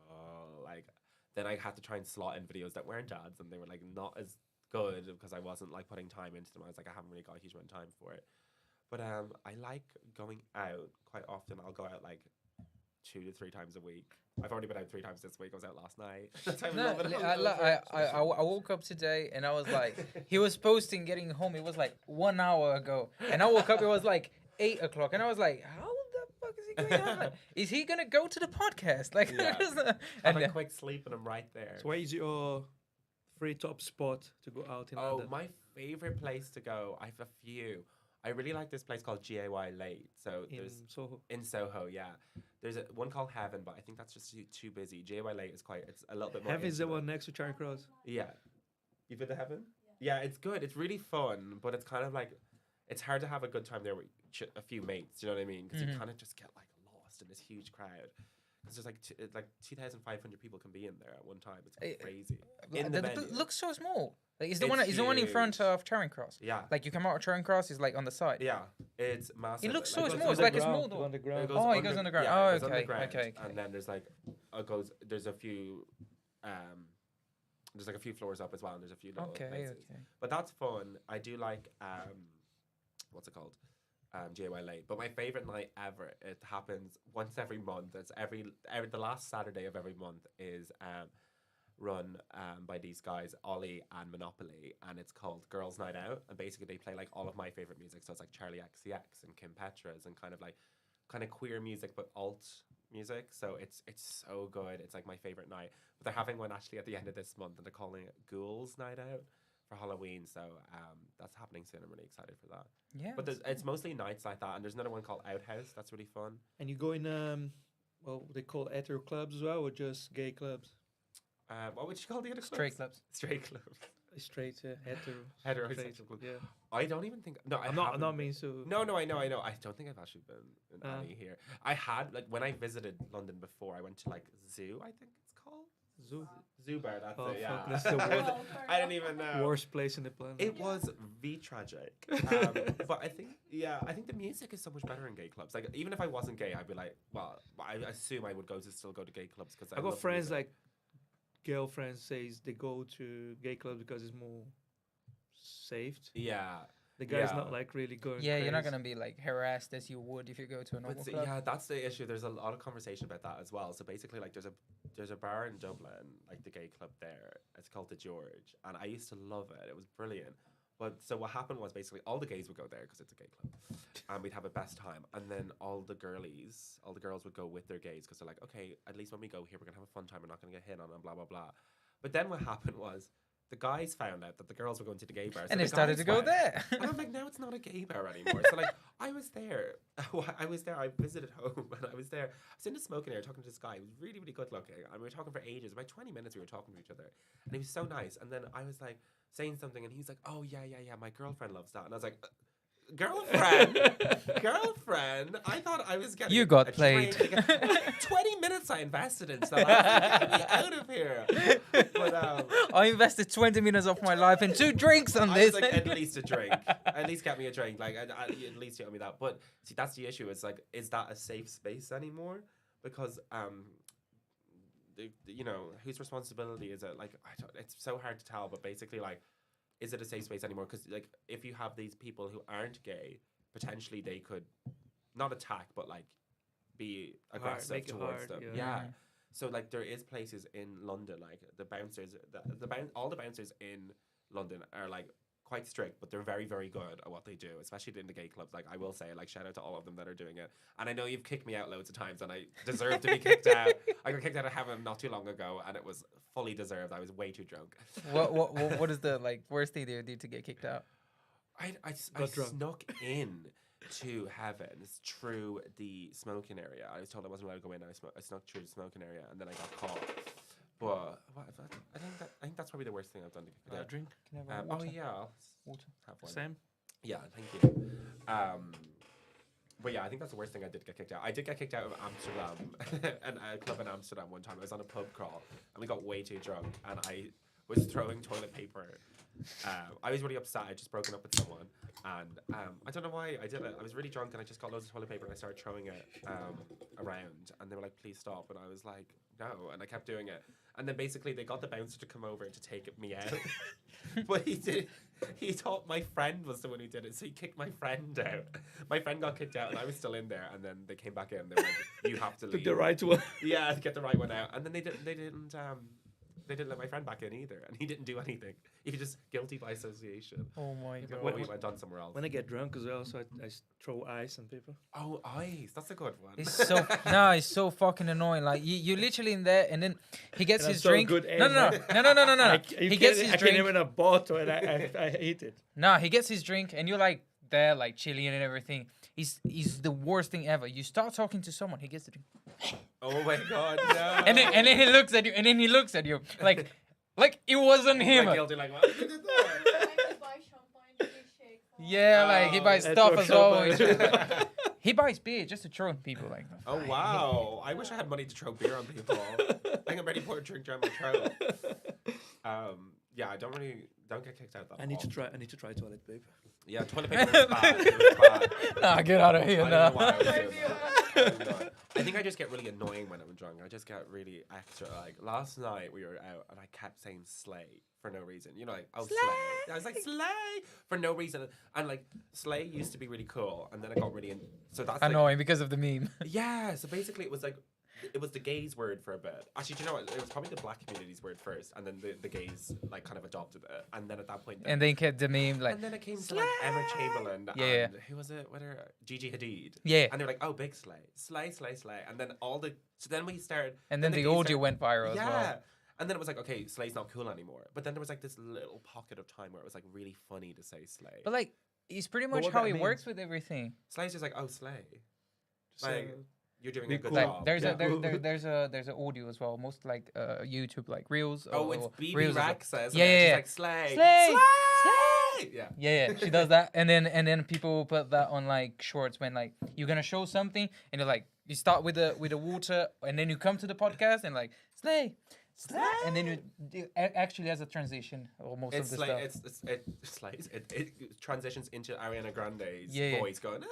girl, like then I had to try and slot in videos that weren't ads, and they were like not as good because I wasn't like putting time into them. I was like, I haven't really got a huge amount of time for it. But I like going out quite often. I'll go out like 2 to 3 times a week. I've already been out 3 times this week. I was out last night. I woke up today and I was like, he was posting getting home. It was like 1 hour ago, and I woke up. It was like 8 o'clock, and I was like, how the fuck is he going on? Is he gonna go to the podcast? Like, Yeah. and Have a quick sleep, and I'm right there. So where is your free top spot to go out in Oh, London? my favorite place to go. I have a few. I really like this place called GAY Late. So In there's Soho. in Soho, yeah. There's one called Heaven, but I think that's just too busy. GAY Late is it's a little bit more. Heaven is the intimate. one next to Charing Cross. Yeah. You've been to Heaven? Yeah, it's good. It's really fun, but it's kind of like, it's hard to have a good time there with a few mates, you know what I mean? Because you kind of just get like lost in this huge crowd. Because there's like 2,500 people can be in there at one time. It's crazy. In the venue. looks so small. Like, It's the one in front huge. of Charing Cross. Yeah. Like you come out of Charing Cross, it's like on the side. Yeah, it's massive. It looks so Like, small. It's like a small door. Underground. goes Oh, it goes underground. Yeah, Oh, it goes okay, underground, okay. And then there's like there's a few there's like a few floors up as well, and there's a few little Okay, places. okay. But that's fun. I do like what's it called? GAY late. But my favorite night ever, it happens once every month. It's every the last Saturday of every month is run by these guys, Ollie and Monopoly, and it's called Girls Night Out. And basically they play like all of my favorite music. So it's like Charlie XCX and Kim Petras and kind of queer music but alt music. So it's so good. It's like my favorite night. But they're having one actually at the end of this month, and they're calling it Ghouls Night Out for Halloween. So that's happening soon. I'm really excited for that. Yeah. But it's mostly nights like that, and there's another one called Outhouse. That's really fun. And you go in well, they call hetero clubs as well, or just gay clubs? What would you call the other clubs? Straight clubs. Straight clubs. Straight, Heterosexual straight, club. yeah. I don't even think. No, I'm not mean to. No, I know. I don't think I've actually been in any here. I had like when I visited London before. I went to like Zoo. I think it's called Zoo Bar. That's Oh, it. fuck, Yeah. that's the worst. I don't even know. Worst place in the planet. It was tragic. But I think the music is so much better in gay clubs. Like even if I wasn't gay, I'd be like, well, I assume I would still go to gay clubs because I got friends like girlfriends says they go to gay clubs because it's more safe. Yeah. The guy's Yeah. not like really going. Yeah, you're not crazy. gonna be like harassed as you would if you go to a normal But club. yeah, that's the issue. There's a lot of conversation about that as well. So basically, like, there's a bar in Dublin, like the gay club there. It's called the George, and I used to love it. It was brilliant. But so what happened was basically all the gays would go there because it's a gay club, and we'd have a best time. And then all the girls would go with their gays because they're like, okay, at least when we go here, we're gonna have a fun time. We're not gonna get hit on and blah blah blah. But then what happened was the guys found out that the girls were going to the gay bar, so And the they started guys to go went. there. And I'm like, now it's not a gay bar anymore. So like, I was there. I visited home, and I was in the smoking area talking to this guy. He was really, really good looking, and we were talking for ages. About 20 minutes, we were talking to each other, and he was so nice. And then I was like saying something, and he's like, "Oh yeah, my girlfriend loves that." And I was like, "Girlfriend, girlfriend." I thought I was getting You got a played. drink. 20 minutes I invested in stuff. I was like, get me out of here. But I invested 20 minutes of my life in 2 drinks on I this. was like, at least a drink. At least get me a drink. Like, at least you owe me that. But see, that's the issue. It's like, is that a safe space anymore? Because, you know, whose responsibility is it? Like, it's so hard to tell. But basically, like, is it a safe space anymore? Because, like, if you have these people who aren't gay, potentially they could not attack, but like be aggressive make it towards hard, them. yeah. Yeah. So like there is places in London, like the bouncers, all the bouncers in London are like quite strict, but they're very, very good at what they do, especially in the gay clubs. Like I will say, like shout out to all of them that are doing it. And I know you've kicked me out loads of times, and I deserve to be kicked out. I got kicked out of heaven not too long ago, and it was fully deserved. I was way too drunk. What is the like worst thing they did to get kicked out? I Got drunk. snuck in to heaven through the smoking area. I was told I wasn't allowed to go in. I snuck through the smoking area, and then I got caught. But I think that's probably the worst thing I've done to get out. Drink. Can I have water? Oh yeah, I'll Water. have one. Sam. Yeah, thank you. But yeah, I think that's the worst thing I did get kicked out. I did get kicked out of Amsterdam, a club in Amsterdam one time. I was on a pub crawl, and we got way too drunk, and I was throwing toilet paper. I was really upset. I just broken up with someone, and I don't know why I did it. I was really drunk, and I just got loads of toilet paper, and I started throwing it around, and they were like, "Please stop," and I was like, "No," and I kept doing it. And then basically they got the bouncer to come over to take me out, but he thought my friend was the one who did it, so he kicked my friend out. My friend got kicked out, and I was still in there, and then they came back in. They were like, "You have to leave." Took the right one. Yeah, to get the right one out, and then they didn't let my friend back in either, and he didn't do anything. He was just guilty by association. Oh my god. But we went on somewhere else. When I get drunk as well, so I throw ice on people. Oh, ice. That's a good one. It's so it's so fucking annoying. Like you literally in there, and then he gets And his I'm so drink. good No. I He gets his I drink. can't even a bottle, and I hate it. Nah, he gets his drink, and you're like there, like chilling and everything. He's the worst thing ever. You start talking to someone, he gets the drink, Oh my god, no. and then he looks at you, like it wasn't him. Like guilty, like, what? Yeah, like he buys That's stuff what as well. champagne- He buys beer just to throw on people. Like, Oh wow! I wish I had money to throw beer on people. I think I'm ready for a drink down my throat. Yeah, I don't get kicked out that I need to often. try toilet paper. Yeah, toilet paper was bad. It was bad. Nah, get out of here I now. don't know why I was doing that. I think I just get really annoying when I'm drunk. I just get really extra. Like last night we were out and I kept saying slay for no reason. You know, like oh slay. I was like slay for no reason. And like slay used to be really cool, and then it got really so that's like, Annoying because of the meme. yeah. So basically, it was like. It was the gays word for a bit. Actually, do you know what? It was probably the black community's word first, and then the gays like kind of adopted it, and then at that point, And then kept the meme like, and then it came to like Emma Chamberlain, Yeah. and who was it? What her? Gigi Hadid. yeah. And they were like, oh, big slay, slay, slay, slay, and then so then we started, And then the gays audio started- went viral yeah. as well. And then it was like, okay, slay's not cool anymore. But then there was like this little pocket of time where it was like really funny to say slay. But like, it's pretty But much what how that it means- works with everything. Slay's just like, oh, slay, Just like saying. you're doing Be a good cool. Like job. there's Yeah. there's a audio as well. Most like YouTube like reels. Oh, it's or BB reels as well. Rex says, Yeah, yeah, she's yeah. like slay, Slay! slay, yeah. Yeah, she does that, and then people put that on like shorts when like you're gonna show something, and you're like you start with the water, and then you come to the podcast and like slay, slay, and then it actually has a transition or most It's of the like stuff. it slays. It transitions into Ariana Grande's Yeah. voice going. "Ah,"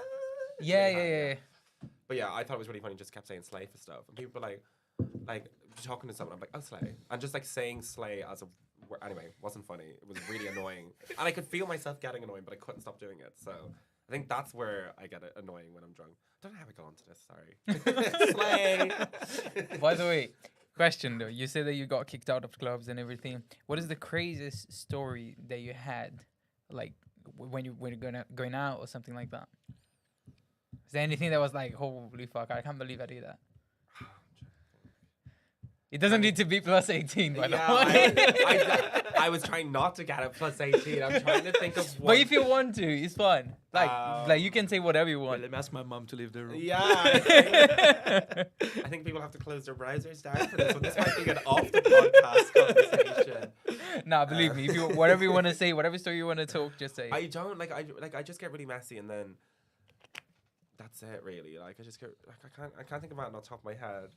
Yeah, really yeah, high, yeah. But yeah, I thought it was really funny. Just kept saying slay for stuff, and people were like talking to someone. I'm like, oh slay, and just like saying slay as a word. Anyway, wasn't funny. It was really annoying, and I could feel myself getting annoying, but I couldn't stop doing it. So I think that's where I get it annoying when I'm drunk. I don't know how I got onto this. Sorry. Slay. By the way, question though, you said that you got kicked out of clubs and everything. What is the craziest story that you had, like when you're going out or something like that? Is there anything that was like, holy fuck, I can't believe I did that? It doesn't need to be plus 18, by the way. I was trying not to get it plus 18. I'm trying to think of But one. if you want to, it's fine. Like you can say whatever you Wait, want. let me ask my mom to leave the room. Yeah. I think people have to close their browsers down for this one. This might be an off the podcast conversation. Nah, believe me. If you whatever you want to say, whatever story you want to talk, just say. I don't I just get really messy and then that's it really. Like I just get like I can't think about it on the top of my head.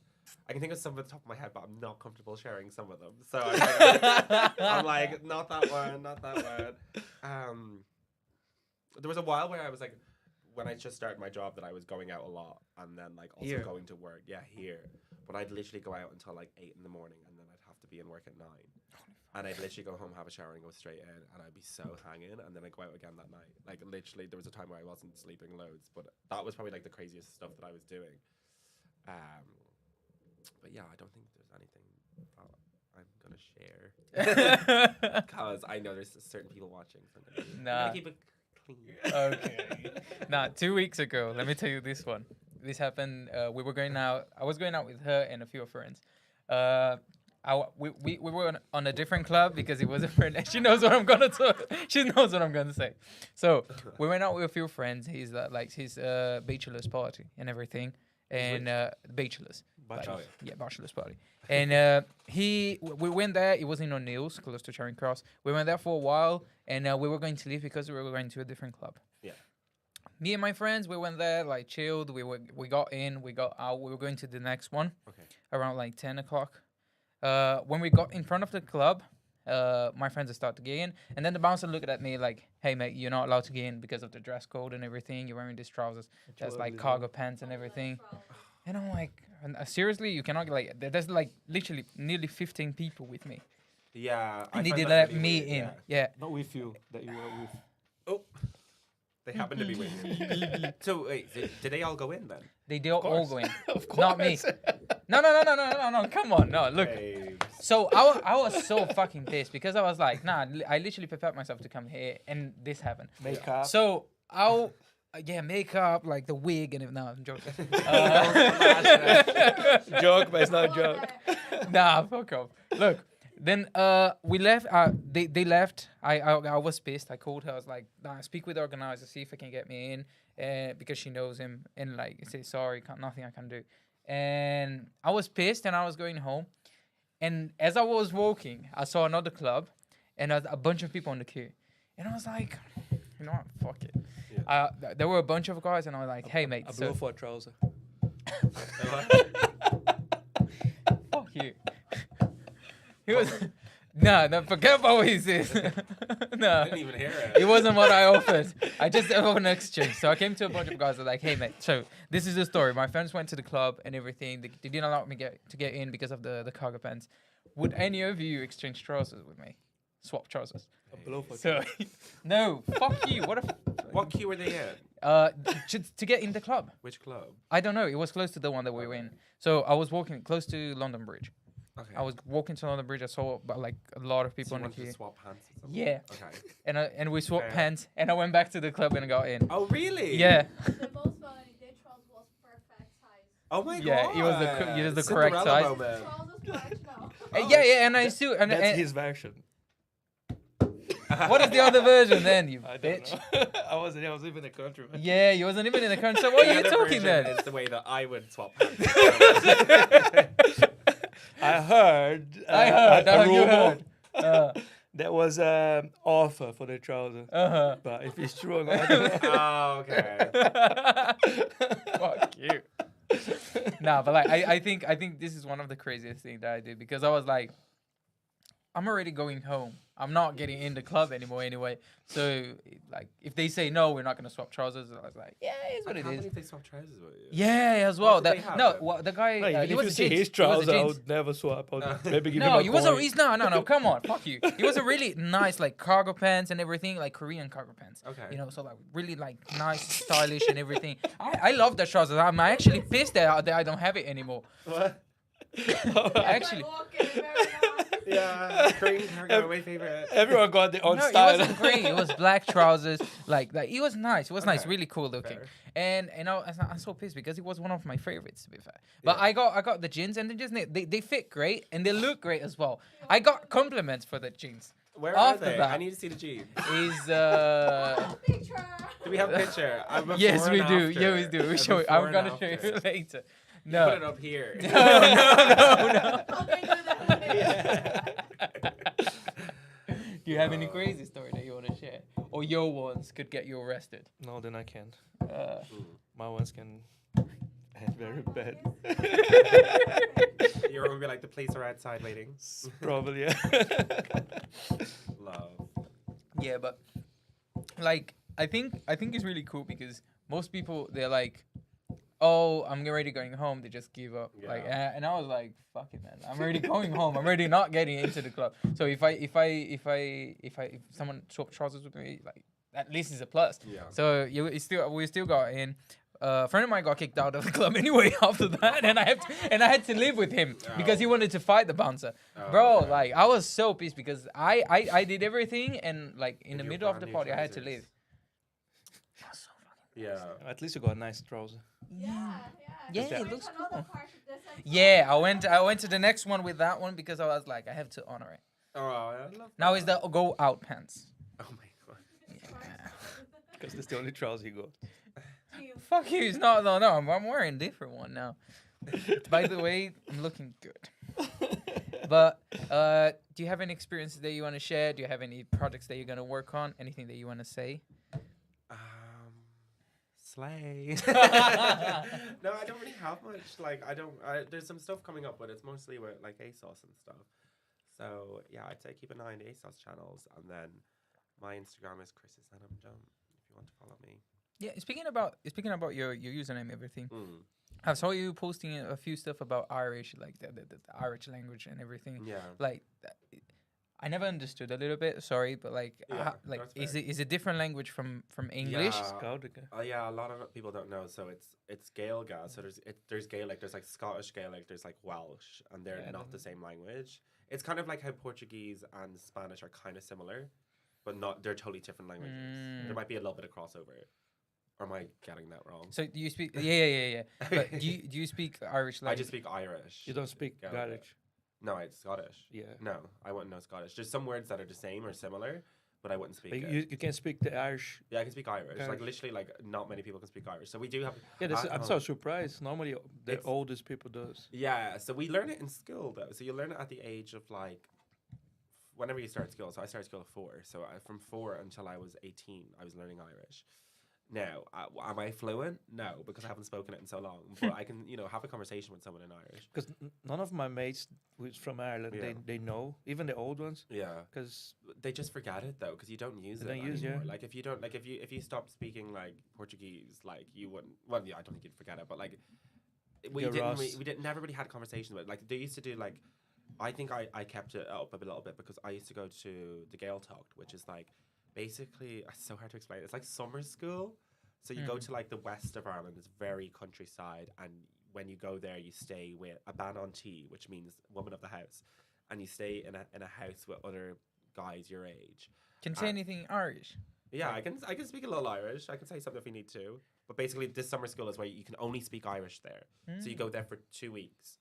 I can think of some at the top of my head, but I'm not comfortable sharing some of them. So I'm like, not that one, not that one. There was a while where I was like, when I just started my job, that I was going out a lot and then like also Here? going to work. Yeah, here. But I'd literally go out until like 8 in the morning and then I'd have to be in work at 9. And I'd literally go home, have a shower, and go straight in, and I'd be so hanging, and then I'd go out again that night. Like literally, there was a time where I wasn't sleeping loads, but that was probably like the craziest stuff that I was doing. But yeah, I don't think there's anything that I'm gonna share because I know there's certain people watching. So I'm Nah. gonna keep it clean. Okay. Nah, 2 weeks ago, let me tell you this one. This happened. We were going out. I was going out with her and a few friends. We were on a different club because it was a friend. She knows what I'm gonna talk. She knows what I'm gonna say. So we went out with a few friends. He's his bachelor's party and everything, and bachelor's. Bachelor. Like, yeah, bachelor's party. And we went there. It was in O'Neill's, close to Charing Cross. We went there for a while, and we were going to leave because we were going to a different club. Yeah. Me and my friends, we went there, like chilled. We got in, we got out. We were going to the next one Okay. around like 10 o'clock. When we got in front of the club, my friends started to get in, and then the bouncer looked at me like, "Hey mate, you're not allowed to get in because of the dress code and everything. You're wearing these trousers, that's like cargo pants and everything." And I'm like, seriously, you cannot like. There's like literally nearly 15 people with me, Yeah. I and they find did that let really me weird, in. yeah. Yeah. Not with you, that you were with. Oh. They happen to be with you. So wait, did they all go in then? They did all go in. Of course. Not me. No. Come on, no. Look. Babes. So I was so fucking pissed because I was like, nah. I literally prepared myself to come here, and this happened. Makeup. So makeup, like the wig, and no, I'm joking. Joke, but it's not a joke. Nah, fuck off. Look, then we left. They left. I was pissed. I called her. I was like, nah, speak with the organizer, see if I can get me in, because she knows him, and like say sorry, nothing I can do. And I was pissed, and I was going home. And as I was walking, I saw another club, and a bunch of people on the queue, and I was like, you know what, fuck it. Yeah. There were a bunch of guys, and I was like, hey mate, I so blow for a trouser. fuck you. He was no, forget about what he says. No. I didn't even hear it. It wasn't what I offered. I just offered an exchange. So I came to a bunch of guys that were like, hey, mate, so this is the story. My friends went to the club and everything. They didn't allow me to get in because of the cargo pants. Would any of you exchange trousers with me? Swap trousers. So, no, fuck you. What queue were they in? To get in the club. Which club? I don't know. It was close to the one that we were in. So I was walking close to London Bridge. Okay. I was walking to London Bridge. I saw like a lot of people So in you the wanted to queue. swap pants or something? Yeah. Okay. And we swapped Okay. pants. And I went back to the club and I got in. Oh, really? Yeah. The most funny, their trousers was perfect size. Oh my Yeah, god. it was the correct Cinderella size. moment. Trousers correct now. Yeah, and I still. And, That's and his version. what is the other version then, you I don't bitch? know. I was even in the country. Man. Yeah, you wasn't even in the country. So what are The you other talking version then? is the way that I would swap pants. I heard. I heard. a You rumor heard. That was offer for the trouser. Uh-huh. But if it's true or not, I don't know. Oh, okay. Fuck you. Nah, but like I think this is one of the craziest things that I did because I was like, I'm already going home. I'm not getting in the club anymore anyway. So like if they say no, we're not gonna swap trousers, I was like, yeah, it's what I it can't is. believe they swap trousers with you. Yeah, as well. What did they That have no, then? well, the guy Like, he if was you a see jeans. his He was a trouser, I jeans. would never swap. I would maybe give him No, a he was a coin. he's no, come on, fuck you. He was a really nice like cargo pants and everything, like Korean cargo pants. Okay. You know, so like really like nice, stylish and everything. I love that trousers. I'm actually pissed that I don't have it anymore. What? Actually, Okay, very nice. Yeah, Korean cargo, my favorite. Everyone got their own no, it style. wasn't green. It was black trousers. Like it was nice. It was nice, Okay. really cool looking. Fair. And I'm so pissed because it was one of my favorites to be fair. But Yeah. I got the jeans and they fit great and they look great as well. I got compliments for the jeans. Where After are they? that- I need to see the jeans. Is Picture. Do we have a picture? yes, Before we and do. after. Yeah, we do. A Show. before I'm and gonna show after. you later. You No. Put it up here. No. Okay, do that. Do you have any crazy story that you want to share, or your ones could get you arrested? No, then I can't. Uh, My ones can end very bad. You're gonna be like, the police are outside waiting. Probably, yeah. Love. yeah, but like I think it's really cool because most people they're like, oh, I'm already going home. They just give up. Like, Yeah. and I was like, fuck it, man. I'm already going home. I'm already not getting into the club. So if someone swap trousers with me, like at least it's a plus. Yeah. So we still got in. A friend of mine got kicked out of the club anyway after that, and I had to live with him because he wanted to fight the bouncer. Oh, Bro, okay. like I was so pissed because I did everything and like in the With your middle of the brand new party I had to trousers. leave. I was so fucking Yeah. At least you got a nice trouser. Yeah. Yeah, Just it went looks to another cool. part of this and Yeah, I went to the next one with that one because I was like, I have to honor it. Oh, I love Now that. is the go out pants. Oh my god. Because that's the only trouser you got. Fuck you! It's not. No, I'm wearing a different one now. By the way, I'm looking good. But do you have any experiences that you want to share? Do you have any projects that you're gonna work on? Anything that you want to say? Slay. No, I don't really have much. Like, there's some stuff coming up, but it's mostly with like ASOS and stuff. So yeah, I'd say keep an eye on the ASOS channels, and then my Instagram is Chrisisanmdom if you want to follow me. Yeah, speaking about your username and everything, Mm. I saw you posting a few stuff about Irish, like the Irish language and everything. Yeah. Like, I never understood a little bit. Sorry, but like, Yeah, like that's fair. is it different language from English? Yeah. Gaelic. Yeah, a lot of people don't know. So it's Gaeilge. So there's Gaelic, there's like Scottish Gaelic, there's like Welsh, and they're Yeah, not the same language. It's kind of like how Portuguese and Spanish are kind of similar, but not. They're totally different languages. There might be a little bit of crossover. Or am I getting that wrong? So do you speak? Yeah. But do you speak Irish I language? just speak Irish. You don't speak Gaelic. No, it's Scottish. Yeah. No, I wouldn't know Scottish. There's some words that are the same or similar, but I wouldn't speak But it. you can speak the Irish. Yeah, I can speak Irish. Like Irish. literally, like not many people can speak Irish. So we do have. Yeah, that's, I'm oh. so surprised. Normally, the It's- oldest people does. Yeah, so we learn it in school though. So you learn it at the age of like, whenever you start school. So I started school at 4. So from 4 until I was 18, I was learning Irish. Now, am I fluent? No, because I haven't spoken it in so long. But I can, have a conversation with someone in Irish. Because none of my mates who's from Ireland, Yeah. they know, even the old ones. Yeah. Because They just forget it though, because you don't use They it don't use, anymore. yeah. Like if you don't, like if you stop speaking like Portuguese, like you wouldn't. Well, yeah, I don't think you'd forget it, but like we Get didn't. Ross. We didn't. Never really had conversations with. Like they used to do like. I think I kept it up a little bit because I used to go to the Gael Talk, which is like basically it's so hard to explain. It's like summer school. So you go to like the west of Ireland. It's very countryside, and when you go there, you stay with a ban on tea, which means woman of the house, and you stay in a house with other guys your age. Can you say anything in Irish? Yeah, I can speak a little Irish. I can say something if you need to. But basically, this summer school is where you can only speak Irish there. So you go there for 2 weeks,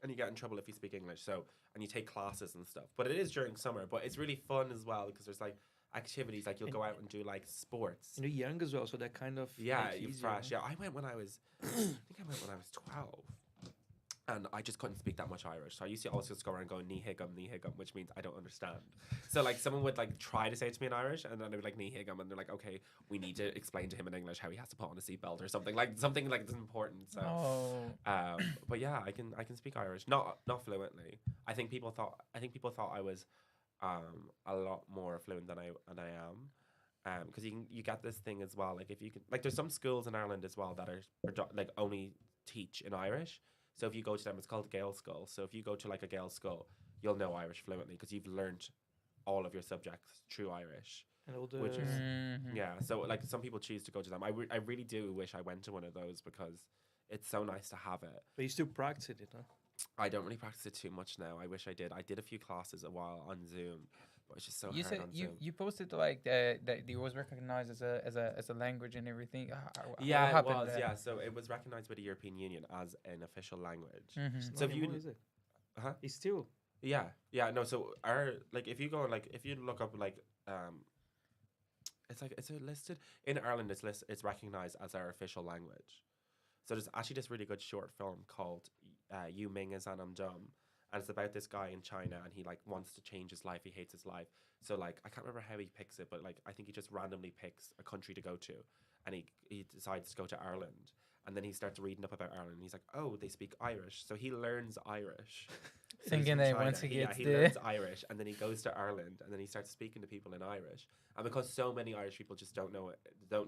and you get in trouble if you speak English. So and you take classes and stuff. But it is during summer. But it's really fun as well because there's like activities like you'll go out and do like sports. you're young as well, so that kind of Yeah, makes it you're easier, fresh. no? Yeah, I went when I was, I think I went when I was 12. And I just couldn't speak that much Irish. So I used to always just go around going, ní higum, which means I don't understand. So like someone would like try to say it to me in Irish and then they would like ní higum and they're like, okay, we need to explain to him in English how he has to put on a seatbelt or something like that's important. So Oh. but yeah, I can speak Irish. Not fluently. I think people thought I was a lot more fluent than I am. Because you get this thing as well. Like if you can, like there's some schools in Ireland as well that are like only teach in Irish. So if you go to them, it's called Gael School. So if you go to like a Gael school, you'll know Irish fluently because you've learned all of your subjects through Irish. And all the Which is- Mhm. Yeah. So like some people choose to go to them. I really do wish I went to one of those because it's so nice to have it. but you still practice it, huh? I don't really practice it too much now. I wish I did. I did a few classes a while on Zoom, but it's just so You hard said on you, Zoom. you posted like that it was recognized as a language and everything. Yeah, what it happened was. there? Yeah, so it was recognized by the European Union as an official language. Mhm. It's So not if you anymore, l- is it? Huh? It's still. Yeah. No, so our like if you go like if you look up like it's listed in Ireland. It's recognized as our official language. So there's actually this really good short film called You Ming is Anamdom, and it's about this guy in China and he like wants to change his life. He hates his life. So like I can't remember how he picks it, but like I think he just randomly picks a country to go to, and he decides to go to Ireland. And then he starts reading up about Ireland. And he's like, oh, they speak Irish. So he learns Irish. So he's Thinking from that China. once he gets he there. learns Irish, and then he goes to Ireland, and then he starts speaking to people in Irish. And because so many Irish people just don't know it They're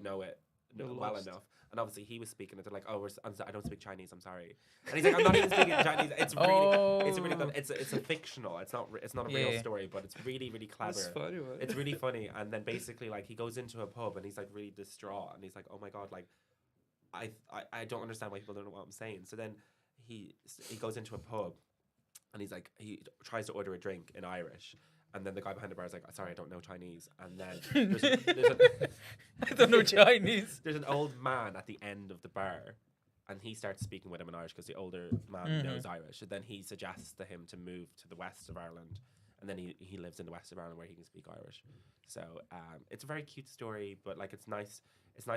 well lost. enough, and obviously he was speaking it, they're like, oh, I don't speak Chinese. I'm sorry. And he's like, I'm not even speaking Chinese. It's really good. It's a fictional. It's not a real Yeah. story, but it's really really clever. That's funny, man. It's really funny. And then basically like he goes into a pub and he's like really distraught and he's like, oh my god, like I don't understand why people don't know what I'm saying. So then he goes into a pub and he's like he tries to order a drink in Irish, and then the guy behind the bar is like, sorry, I don't know Chinese. And then I don't know Chinese. there's an old man at the end of the bar, and he starts speaking with him in Irish because the older man Mhm. knows Irish. And then he suggests to him to move to the west of Ireland, and then he lives in the west of Ireland where he can speak Irish. So it's a very cute story, but like it's nice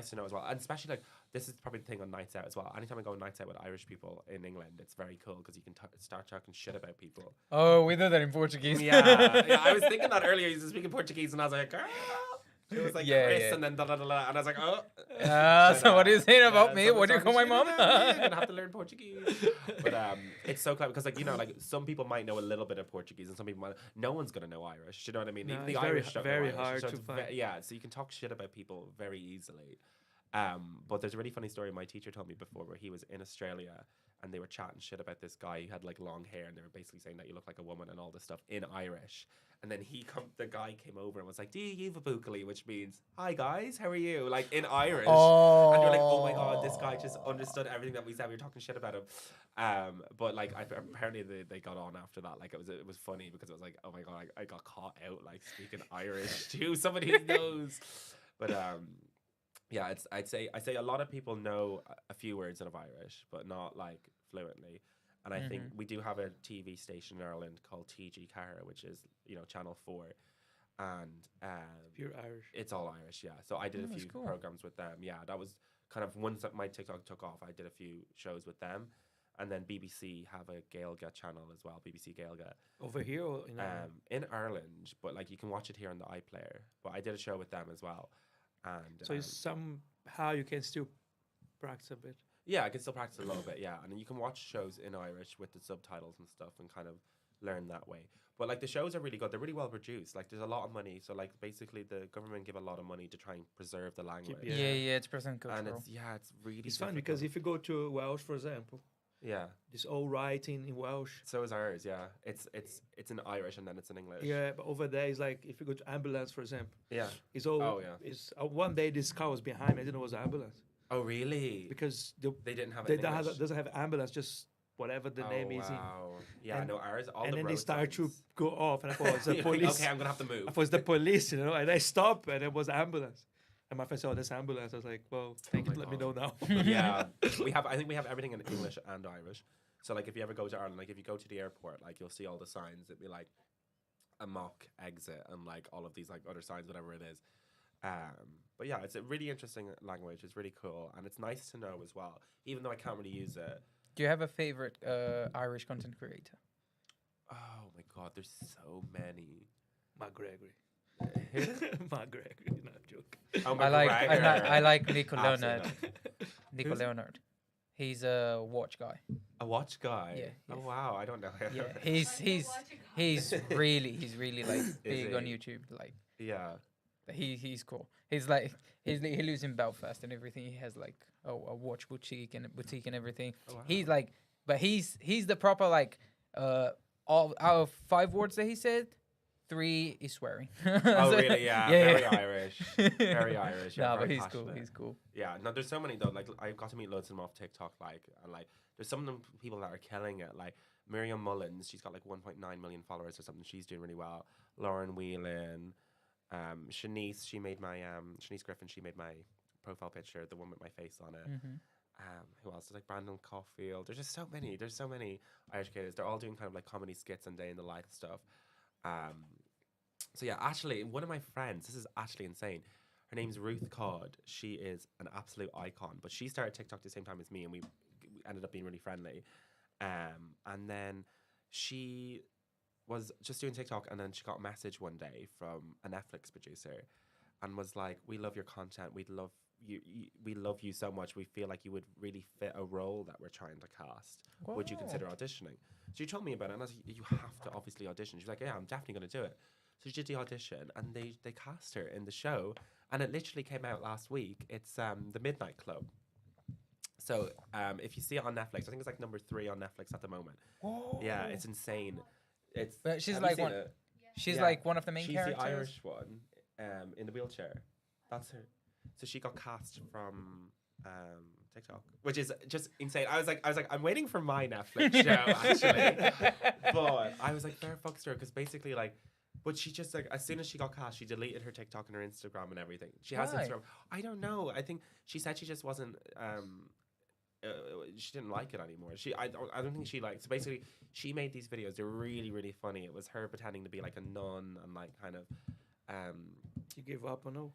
to know as well. And especially like this is probably the thing on nights out as well. Anytime I go on nights out with Irish people in England, it's very cool because you can start talking shit about people. Oh, we do that in Portuguese. Yeah, I was thinking that earlier. He's speaking Portuguese, and I was like, girl. It was like Yeah, Chris, yeah. and then da da da da, and I was like, oh. So what are you saying about me? What do you call my mom? I'm gonna have to learn Portuguese. But it's so clever because, like, you know, like some people might know a little bit of Portuguese, and some people might. No one's gonna know Irish. You know what I mean? No, Even it's the very- Irish don't know very Irish, hard so to it's find. yeah, so you can talk shit about people very easily. But there's a really funny story my teacher told me before where he was in Australia and they were chatting shit about this guy who had like long hair and they were basically saying that you look like a woman and all this stuff in Irish. And then the guy came over and was like, do you use a bukali? Which means, hi guys, how are you? Like in Irish. Oh. And they're like, oh my god, this guy just understood everything that we said. We were talking shit about him. But like apparently they got on after that. Like it was funny because it was like, oh my god, I got caught out like speaking Irish to somebody who knows. But yeah, I'd say a lot of people know a few words of Irish, but not like fluently. And I think we do have a TV station in Ireland called TG Cara, which is, you know, Channel 4. And Pure Irish. it's all Irish, yeah. So I did a that's few cool. programs with them. Yeah, that was kind of once that my TikTok took off, I did a few shows with them. And then BBC have a Gaelga channel as well, BBC Gaelga. Over here or in In Ireland, but like you can watch it here on the iPlayer. But I did a show with them as well. And So it's some how you can still practice a bit. Yeah, I can still practice a little bit, yeah. And then you can watch shows in Irish with the subtitles and stuff and kind of learn that way. But like the shows are really good. They're really well produced. Like there's a lot of money. So like basically the government give a lot of money to try and preserve the language. Yeah. Yeah, it's percent control. And it's really It's fun because difficult. if you go to Welsh, for example, Yeah. it's all writing in Welsh. So is ours, yeah. It's in Irish and then it's in English. Yeah, but over there it's like if you go to ambulance, for example, Yeah. it's all. Oh, yeah. It's one day this car was behind me. I didn't know it was an ambulance Oh really? because They didn't have it they in don't have, English. doesn't have ambulance, just whatever the name is. Wow. Yeah, And- no, ours all And the then road they start to signs. go off, and I thought it's the You're like, police. okay, I'm gonna have to move. I thought it's the police, you know. And I stopped, and it was ambulance. And my friend said, "Oh, this ambulance." I was like, "Well, thank you my for letting me God. know now." Yeah, I think we have everything in English and Irish. So like if you ever go to Ireland, like if you go to the airport, like you'll see all the signs that be like a mock exit and like all of these like other signs, whatever it is. But yeah, it's a really interesting language. It's really cool and it's nice to know as well. Even though I can't really use it. Do you have a favorite Irish content creator? Oh my god, there's so many. Mark Gregory. Mark Gregory. No, I'm joking. Oh I like Nico Absolutely Leonard. not. Nico Who's- Leonard. He's a watch guy. A watch guy. Yeah, Oh yeah. wow, I don't know. Yeah, Like, he's he's really like big on he? YouTube. Like Yeah. he's cool. He's like he lives in Belfast and everything. He has like a watch boutique and everything. Oh, wow. He's like, but he's the proper like all out of 5 words that he said, 3 is swearing. Oh So- really? Yeah. Very Irish. Very Irish. Yeah, No, but very he's cool. passionate. He's cool. Yeah, no, there's so many though. Like I got to meet loads of them off TikTok. Like, and like, there's some of them people that are killing it. Like Miriam Mullins, she's got like 1.9 million followers or something. She's doing really well. Lauren Whelan, Shanice, Shanice Griffin. She made my profile picture, the one with my face on it. Mm-hmm. Who else? There's like Brandon Caulfield. There's just so many. There's so many Irish creators. They're all doing kind of like comedy skits and day in the life stuff. So yeah, actually, one of my friends. This is actually insane. Her name's Ruth Codd. She is an absolute icon. But she started TikTok at the same time as me, and we ended up being really friendly. And then she was just doing TikTok, and then she got a message one day from a Netflix producer, and was like, "We love your content. We love you so much. We feel like you would really fit a role that we're trying to cast. Would you Wow. consider auditioning?" So she told me about it, and I was like, "You have to obviously audition." She's like, "Yeah, I'm definitely going to do it." So she did the audition, and they cast her in the show, and it literally came out last week. It's The Midnight Club. So if you see it on Netflix, I think it's like number 3 on Netflix at the moment. Yeah, it's insane. It's But she's have you like seen one- it? She's Yeah. like one of the main She's characters. the Irish one in the wheelchair. That's her. So she got cast from TikTok, which is just insane. I was like, I'm waiting for my Netflix show actually, but I was like, fair fucks to her because basically like, but she just like as soon as she got cast, she deleted her TikTok and her Instagram and everything. She has Why? Instagram. I don't know. I think she said she just wasn't. She didn't like it anymore. I don't think she liked. So basically, she made these videos. They're really really funny. It was her pretending to be like a nun and like kind of. You give up or no?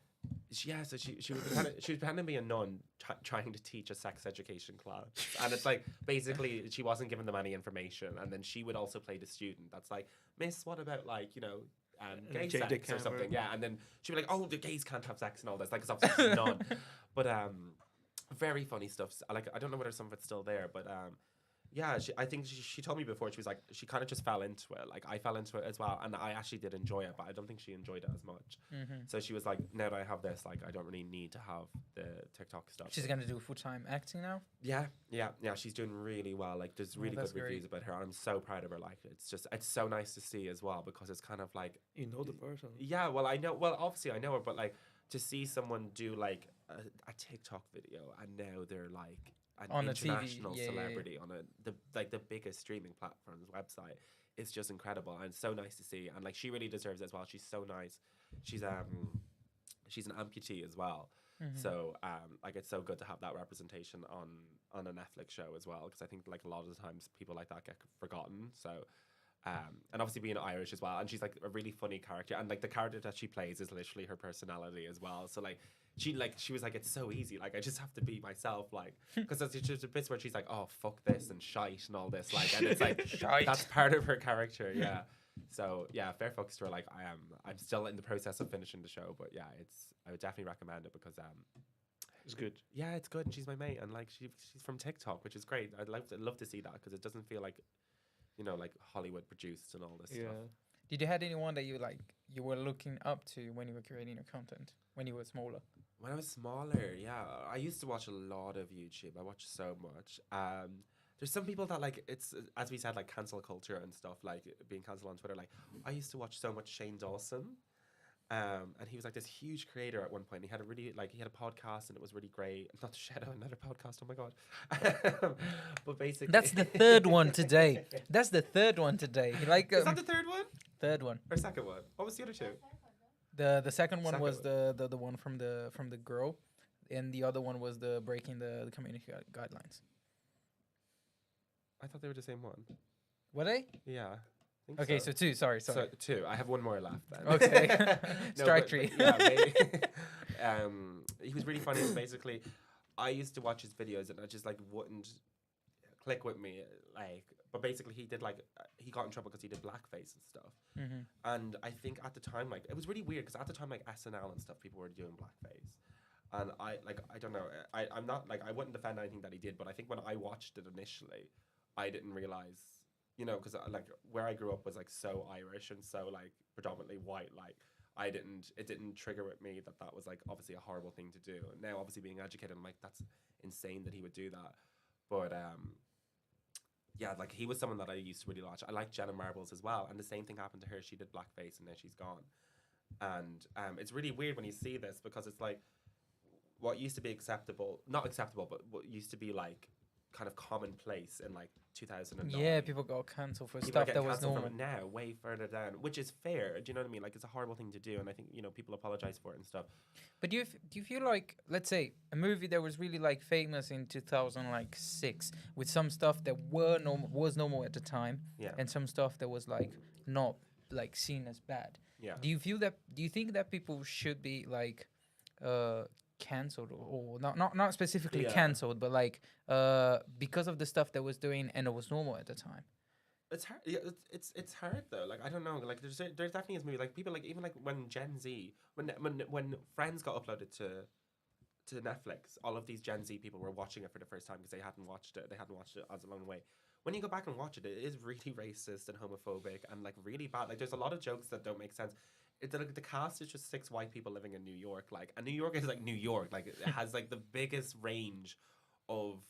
Yeah, so she was pretending to be a nun trying to teach a sex education class, and it's like basically she wasn't giving them any information, and then she would also play the student. That's like, Miss, what about like gay change the sex or something? camera. Yeah, and then she'd be like, oh, the gays can't have sex and all this, like it's obviously she's a nun, but very funny stuff. Like I don't know whether some of it's still there, but yeah, I think she told me before she was like she kind of just fell into it. Like I fell into it as well, and I actually did enjoy it, but I don't think she enjoyed it as much. Mm-hmm. So she was like, now that I have this, like I don't really need to have the TikTok stuff. She's gonna do full-time acting now. Yeah. She's doing really well. Like there's really that's good reviews great. about her. I'm so proud of her. Like it's so nice to see as well because it's kind of like You know the person. yeah. Well, I know. Well, obviously I know her, but like to see someone do like a TikTok video and now they're like an On the TV, international yeah, yeah, yeah. celebrity on the biggest streaming platform's website. It's just incredible and it's so nice to see. And like she really deserves it as well. She's so nice. She's an amputee as well. Mhm. So like it's so good to have that representation on a Netflix show as well because I think like a lot of the times people like that get forgotten. So and obviously being Irish as well, and she's like a really funny character, and like the character that she plays is literally her personality as well. So like she was like it's so easy, like I just have to be myself, like because there's just a bits where she's like oh fuck this and shite and all this, like and it's like Shite. that's part of her character, yeah. So yeah, fair fucks to her. Like I'm still in the process of finishing the show, but yeah, I would definitely recommend it because It's good. Yeah, it's good, and she's my mate, and like she's from TikTok, which is great. I'd love to see that because it doesn't feel like, like Hollywood produced and all this Yeah. stuff. Did you had anyone that you were looking up to when you were creating your content when you were smaller? When I was smaller, yeah, I used to watch a lot of YouTube. I watched so much. There's some people that like it's as we said, like cancel culture and stuff, like being cancelled on Twitter. Like I used to watch so much Shane Dawson. And he was like this huge creator at one point. He had he had a podcast and it was really great. Not to shout out another podcast, oh my god. But basically That's the third one today. That's the third one today. Like Is that the third one? third one. Or second one? What was the other two? The second one Second was one. the one from the girl, and the other one was the breaking the community guidelines. I thought they were the same one. Were they? Yeah. I think Okay, so two. Sorry. So two. I have one more left then. Okay. No, Strike three. yeah, he was really funny. And basically, I used to watch his videos and I just like wouldn't click with me. But basically, he did he got in trouble because he did blackface and stuff. Mm-hmm. And I think at the time, it was really weird because at the time, SNL and stuff, people were doing blackface. And I don't know. I'm not I wouldn't defend anything that he did, but I think when I watched it initially, I didn't realize. Because where I grew up was so Irish and so predominantly white. It didn't trigger with me that was obviously a horrible thing to do. And now obviously being educated, I'm that's insane that he would do that. But yeah, he was someone that I used to really watch. I like Jenna Marbles as well, and the same thing happened to her. She did blackface and now she's gone. And it's really weird when you see this because it's what used to be not acceptable, but what used to be kind of commonplace in 2009. Yeah, people got cancelled for People are stuff getting that was cancelled normal. from it now, way further down, which is fair. Do you know what I mean? It's a horrible thing to do, and I think people apologize for it and stuff. But do you feel let's say a movie that was really famous in 2006 with some stuff that was normal at the time, Yeah, and some stuff that was not seen as bad. yeah. Do you think that people should be cancelled or not specifically Yeah. cancelled, but because of the stuff that was doing and it was normal at the time? It's hard. Yeah, it's hard though. I don't know. There definitely is movie people even when Gen Z when Friends got uploaded to Netflix, all of these Gen Z people were watching it for the first time because they hadn't watched it. They hadn't watched it as a long way. When you go back and watch it, it is really racist and homophobic and really bad. There's a lot of jokes that don't make sense. The cast is just 6 white people living in New York. And New York is New York. It has the biggest range of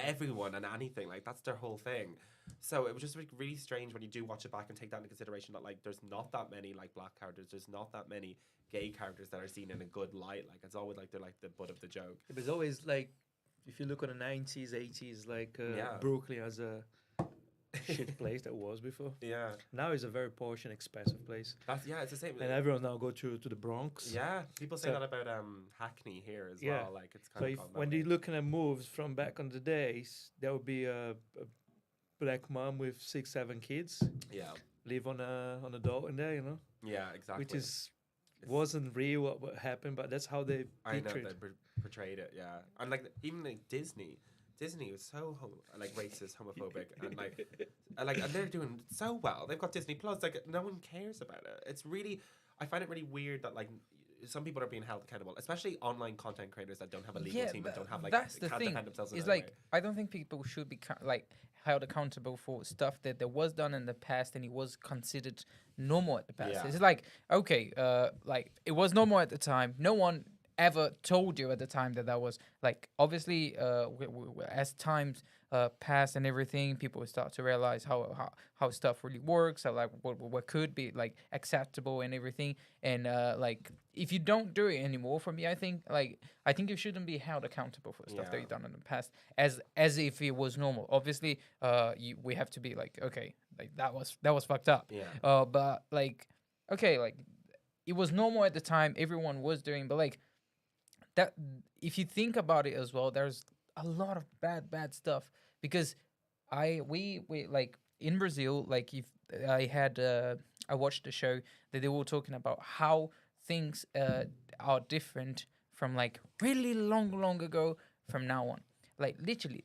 everyone and anything. That's their whole thing. So it was just really strange when you do watch it back and take that into consideration that there's not that many black characters. There's not that many gay characters that are seen in a good light. It's always they're the butt of the joke. It was always if you look at the 90s, 80s, Yeah. Brooklyn as a shit place that was before. Yeah, Now it's a very posh and expensive place, it's the same. and everyone now go to the Bronx. Yeah, people say So- that about Hackney here as Yeah. well. It's kind So of if gone that when way. you're looking at moves from back on the days, there would be a black mom with 6, 7 kids Yeah, live on a dog in there, yeah, exactly. which is It's- wasn't real what happened, but that's how they I know pictured. they portrayed it, yeah, and even Disney was so racist, homophobic, and and they're doing so well. They've got Disney Plus, no one cares about it. It's really, I find it really weird that some people are being held accountable, especially online content creators that don't have a legal team and don't have that's the can't thing. defend themselves. in It's any way. I don't think people should be held accountable for stuff that was done in the past and it was considered normal at the past. Yeah. It's okay, it was normal at the time. No one ever told you at the time that was obviously as times pass and everything, people will start to realize how stuff really works, how what could be acceptable and everything. And if you don't do it anymore, for me, I think you shouldn't be held accountable for stuff that Yeah. you've done in the past as if it was normal. Obviously, we have to be okay, that was fucked up. Yeah, But okay, it was normal at the time, everyone was doing, but that if you think about it as well, there's a lot of bad stuff because we in Brazil, if I watched the show that they were talking about how things are different from really long ago from now on, literally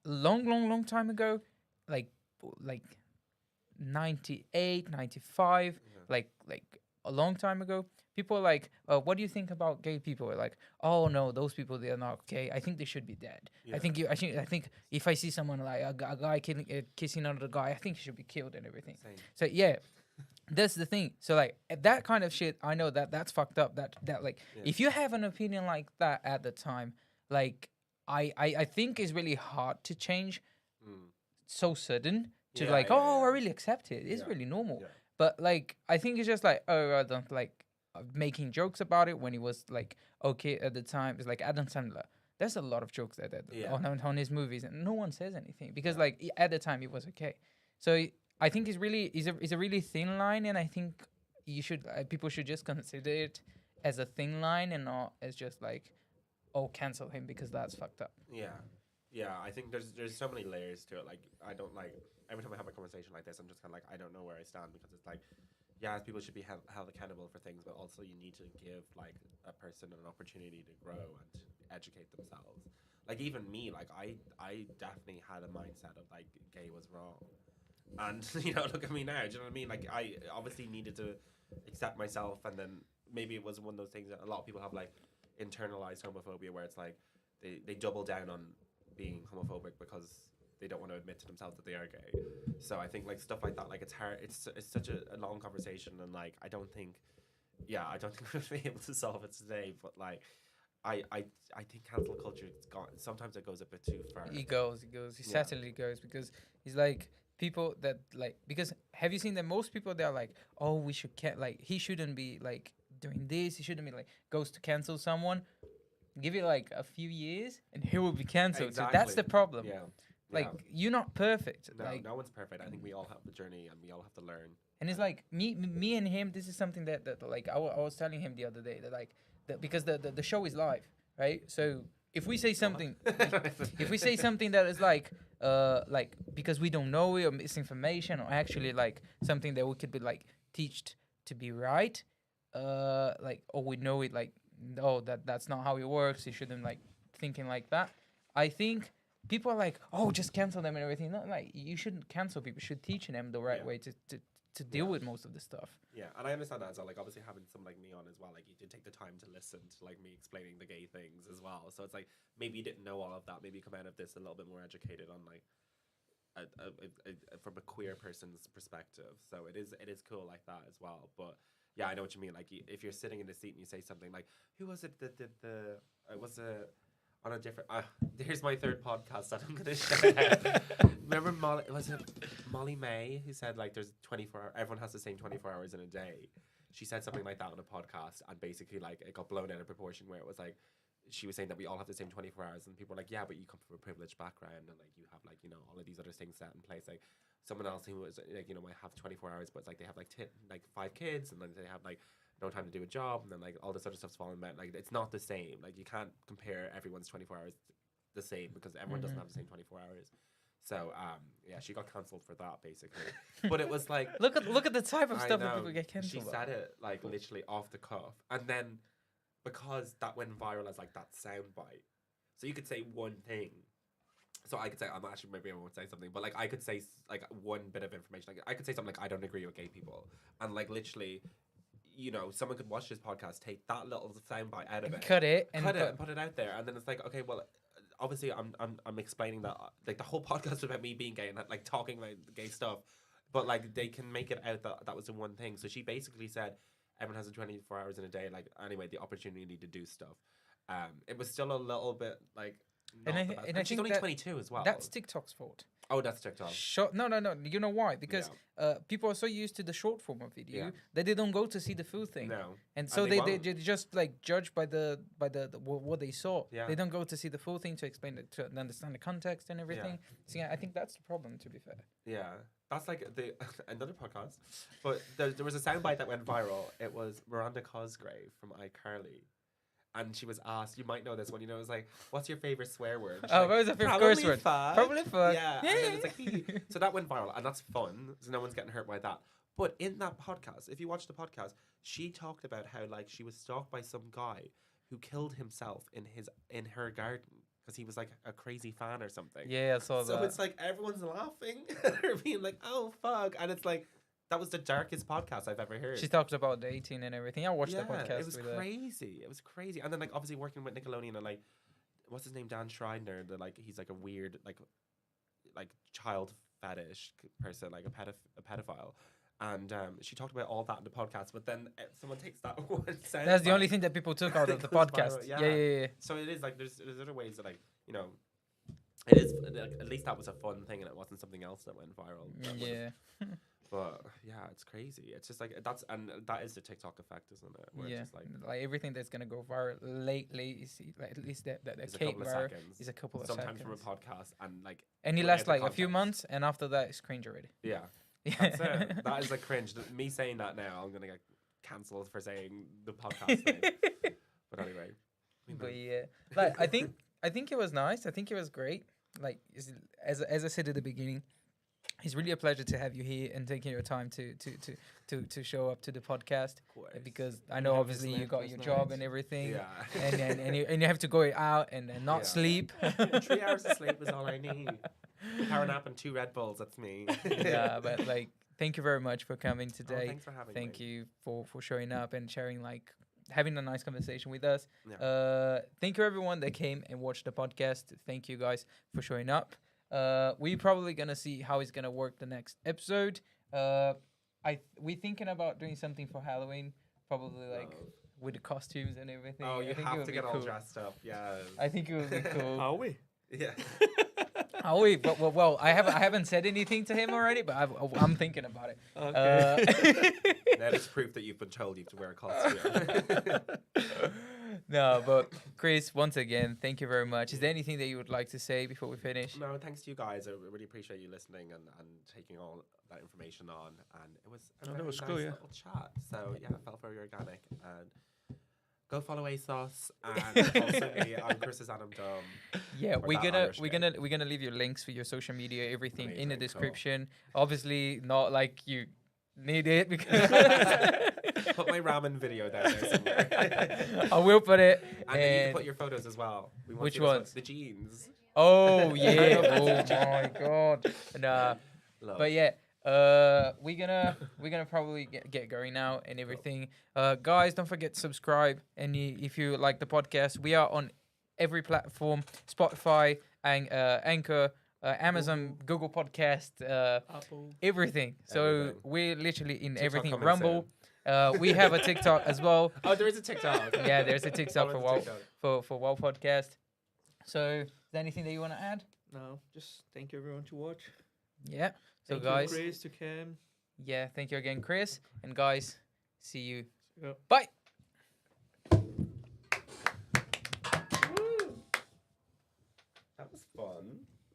long time ago, like 98, 95, Yeah. a long time ago, people are like, what do you think about gay people? We're like, oh no, those people, they are not gay. I think they should be dead. Yeah. I think if I see someone like a guy kissing another guy, I think he should be killed and everything. Same. So yeah, that's the thing. So like that kind of shit, I know that's fucked up. That like Yeah. if you have an opinion like that at the time, like I think it's really hard to change Mm. so sudden to Yeah, like, yeah, oh, yeah. I really accept it. It's Yeah. really normal. Yeah. But like I think it's just like, oh, I don't like making jokes about it when he was like okay at the time. It's like Adam Sandler. There's a lot of jokes that Yeah. on his movies, and no one says anything because Yeah. like at the time it was okay. So I think it's a really thin line, and I think you should people should just consider it as a thin line and not as just like, oh, cancel him because that's fucked up. Yeah, yeah. I think there's so many layers to it. Like I don't like every time I have a conversation like this, I'm just kind of like I don't know where I stand because it's like, yeah, people should be held accountable for things, but also you need to give like a person an opportunity to grow and to educate themselves. Like even me, like I definitely had a mindset of like gay was wrong, and look at me now. Do you know what I mean? Like I obviously needed to accept myself, and then maybe it was one of those things that a lot of people have like internalized homophobia where it's like they double down on being homophobic because they don't want to admit to themselves that they are gay. So I think like stuff like that, like it's hard. It's such a long conversation, and like I don't think we'll be able to solve it today. But like I think cancel culture it's gone. Sometimes it goes a bit too far. He goes. He Yeah. certainly goes because he's like people that like because have you seen that most people they're like, oh, we should like he shouldn't be like doing this. He shouldn't be like goes to cancel someone. Give it like a few years and he will be cancelled. So that's Exactly. the problem. Yeah. Like yeah. you're not perfect. No, like no one's perfect. I think we all have the journey and we all have to learn. and it's like me and him. This is something that like I was telling him the other day that like because the show is live, right? So if we say something, if we say something that is like because we don't know it or misinformation or actually like something that we could be like teached to be right, like or we know it like no that's not how it works. You shouldn't like thinking like that. I think people are like, oh, just cancel them and everything. Not like you shouldn't cancel people. You should teach them the right Yeah. way to deal with most of the stuff. Yeah, and I understand that as well. Like, obviously, having someone like me on as well, like, you did take the time to listen to, like, me explaining the gay things as well. So it's like, maybe you didn't know all of that. Maybe you come out of this a little bit more educated on, like, from a queer person's perspective. So it is cool like that as well. But, yeah, I know what you mean. Like, if you're sitting in the seat and you say something like, who was it that did it was on a different, here's my third podcast that I'm going to shout out. Remember Molly May who said like there's 24 hours, everyone has the same 24 hours in a day. She said something like that on a podcast and basically like it got blown out of proportion where it was like she was saying that we all have the same 24 hours and people were like, yeah, but you come from a privileged background and like you have like, all of these other things set in place. Like someone else who was like, might have 24 hours, but it's like they have like 5 kids and then they have like no time to do a job and then like all this other stuff's falling back. Like it's not the same. Like you can't compare everyone's 24 hours the same because everyone doesn't have the same 24 hours. So yeah, she got cancelled for that basically. But it was like Look at the type of I stuff that know, people get cancelled. she said it like literally off the cuff, and then because that went viral as like that soundbite, so you could say one thing. So I could say maybe I won't say something, but like I could say like one bit of information. Like I could say something like I don't agree with gay people, and like literally, someone could watch this podcast, take that little soundbite out of it, Cut it and cut it, and put it out there, and then it's like, okay, well, obviously I'm explaining that like the whole podcast is about me being gay and like talking about gay stuff, but like they can make it out that was the one thing. So she basically said everyone has 24 hours in a day. Like anyway, the opportunity to do stuff. It was still a little bit like. And I She's think only that 22 as well. That's TikTok's fault. Oh, that's TikTok. No. You know why? Because people are so used to the short form of video that they don't go to see the full thing. No. And so And they won't. just like judge by the what they saw. Yeah. They don't go to see the full thing to explain it to understand the context and everything. So yeah, I think that's the problem. To be fair. Yeah, that's like another podcast. But there was a soundbite that went viral. It was Miranda Cosgrave from iCarly. And she was asked, you might know this one, it was like, what's your favorite swear word? She's Oh, like, what was the favorite "Probably curse word? fuck." Probably fuck. Yeah. And then it's like, so that went viral, and that's fun. So no one's getting hurt by that. But in that podcast, if you watch the podcast, she talked about how like she was stalked by some guy who killed himself in her garden because he was like a crazy fan or something. Yeah, I saw So that. it's like everyone's laughing, they're being like, "Oh fuck," and it's like, That was the darkest podcast I've ever heard. She talks about dating and everything. I watched the Yeah, podcast it was with her. crazy. It was crazy. And then like obviously working with Nickelodeon and like what's his name, Dan Schreiner, the like he's like a weird like child fetish person, like a pedophile. And she talked about all that in the podcast, but then someone takes that one sound That's the only bite thing that people took out and of the it goes podcast. viral, Yeah. So it is like there's other ways that like it is like, at least that was a fun thing and it wasn't something else that went viral. That would've- Yeah. But yeah, it's crazy. It's just like that is the TikTok effect, isn't it? Where Yeah. it's just Like everything that's gonna go viral lately is like at least that it's a came couple of viral seconds. is a couple of Sometimes seconds. from a podcast and like And it without lasts the like a few context. months, and after that, it's cringe already. Yeah. That's it. That is like cringe. Me saying that now, I'm gonna get cancelled for saying the podcast thing. But anyway. But yeah, like I think it was nice. I think it was great. Like as I said at the beginning, it's really a pleasure to have you here and taking your time to show up to the podcast. Because I know Yeah, obviously you got sleepless your job nights. and everything, Yeah. and you have to go out and not Yeah. sleep. 3 hours of sleep is all I need. Power nap and 2 Red Bulls, that's me. Yeah, but like thank you very much for coming Oh, today. thanks for having Thank me. you for showing up and sharing like having a nice conversation with us. Yeah. Thank you everyone that came and watched the podcast. Thank you guys for showing up. We probably gonna see how it's gonna work the next episode. We thinking about doing something for Halloween, probably like Oh. with the costumes and everything. Oh, I you think it have would to be get all cool. dressed up. Yeah. I think it would be cool. Are we? Yeah. Oh wait, but well, I haven't said anything to him already, but I'm thinking about it. Okay. That is proof that you've been told you have to wear a costume. No, but Chris, once again, thank you very much. Is there anything that you would like to say before we finish? No, thanks to you guys. I really appreciate you listening and taking all that information on. And it was a No, that very was nice cool, yeah. little chat. So yeah, it felt very organic. And go follow ASOS and also me. I'm Chrisisanmdom. Yeah, Or we're that gonna Irish we're guy. gonna leave your links for your social media, everything in the Amazing, cool. description. Obviously, not like you need it because Put my ramen video down there somewhere. I will put it. And then you can And put your photos as well. We want Which to see this one. ones? The jeans. oh yeah, I oh know. my god. Nah, Love. but yeah. We're gonna probably get going now and everything. Guys, don't forget to subscribe. And if you like the podcast, we are on every platform: Spotify, and Anchor, Amazon, Google Podcast, Apple. everything. So Everything. we're literally in TikTok everything. coming Rumble. We have a TikTok as well. Oh, there is a TikTok. Yeah, there's a TikTok for Follow the WoW TikTok. for WoW Podcast. So, is there anything that you want to add? No, just thank you everyone to watch. Yeah. So, Thank guys, you, Chris, to Cam. yeah, thank you again, Chris. And guys, see you. Yep. Bye. That was fun.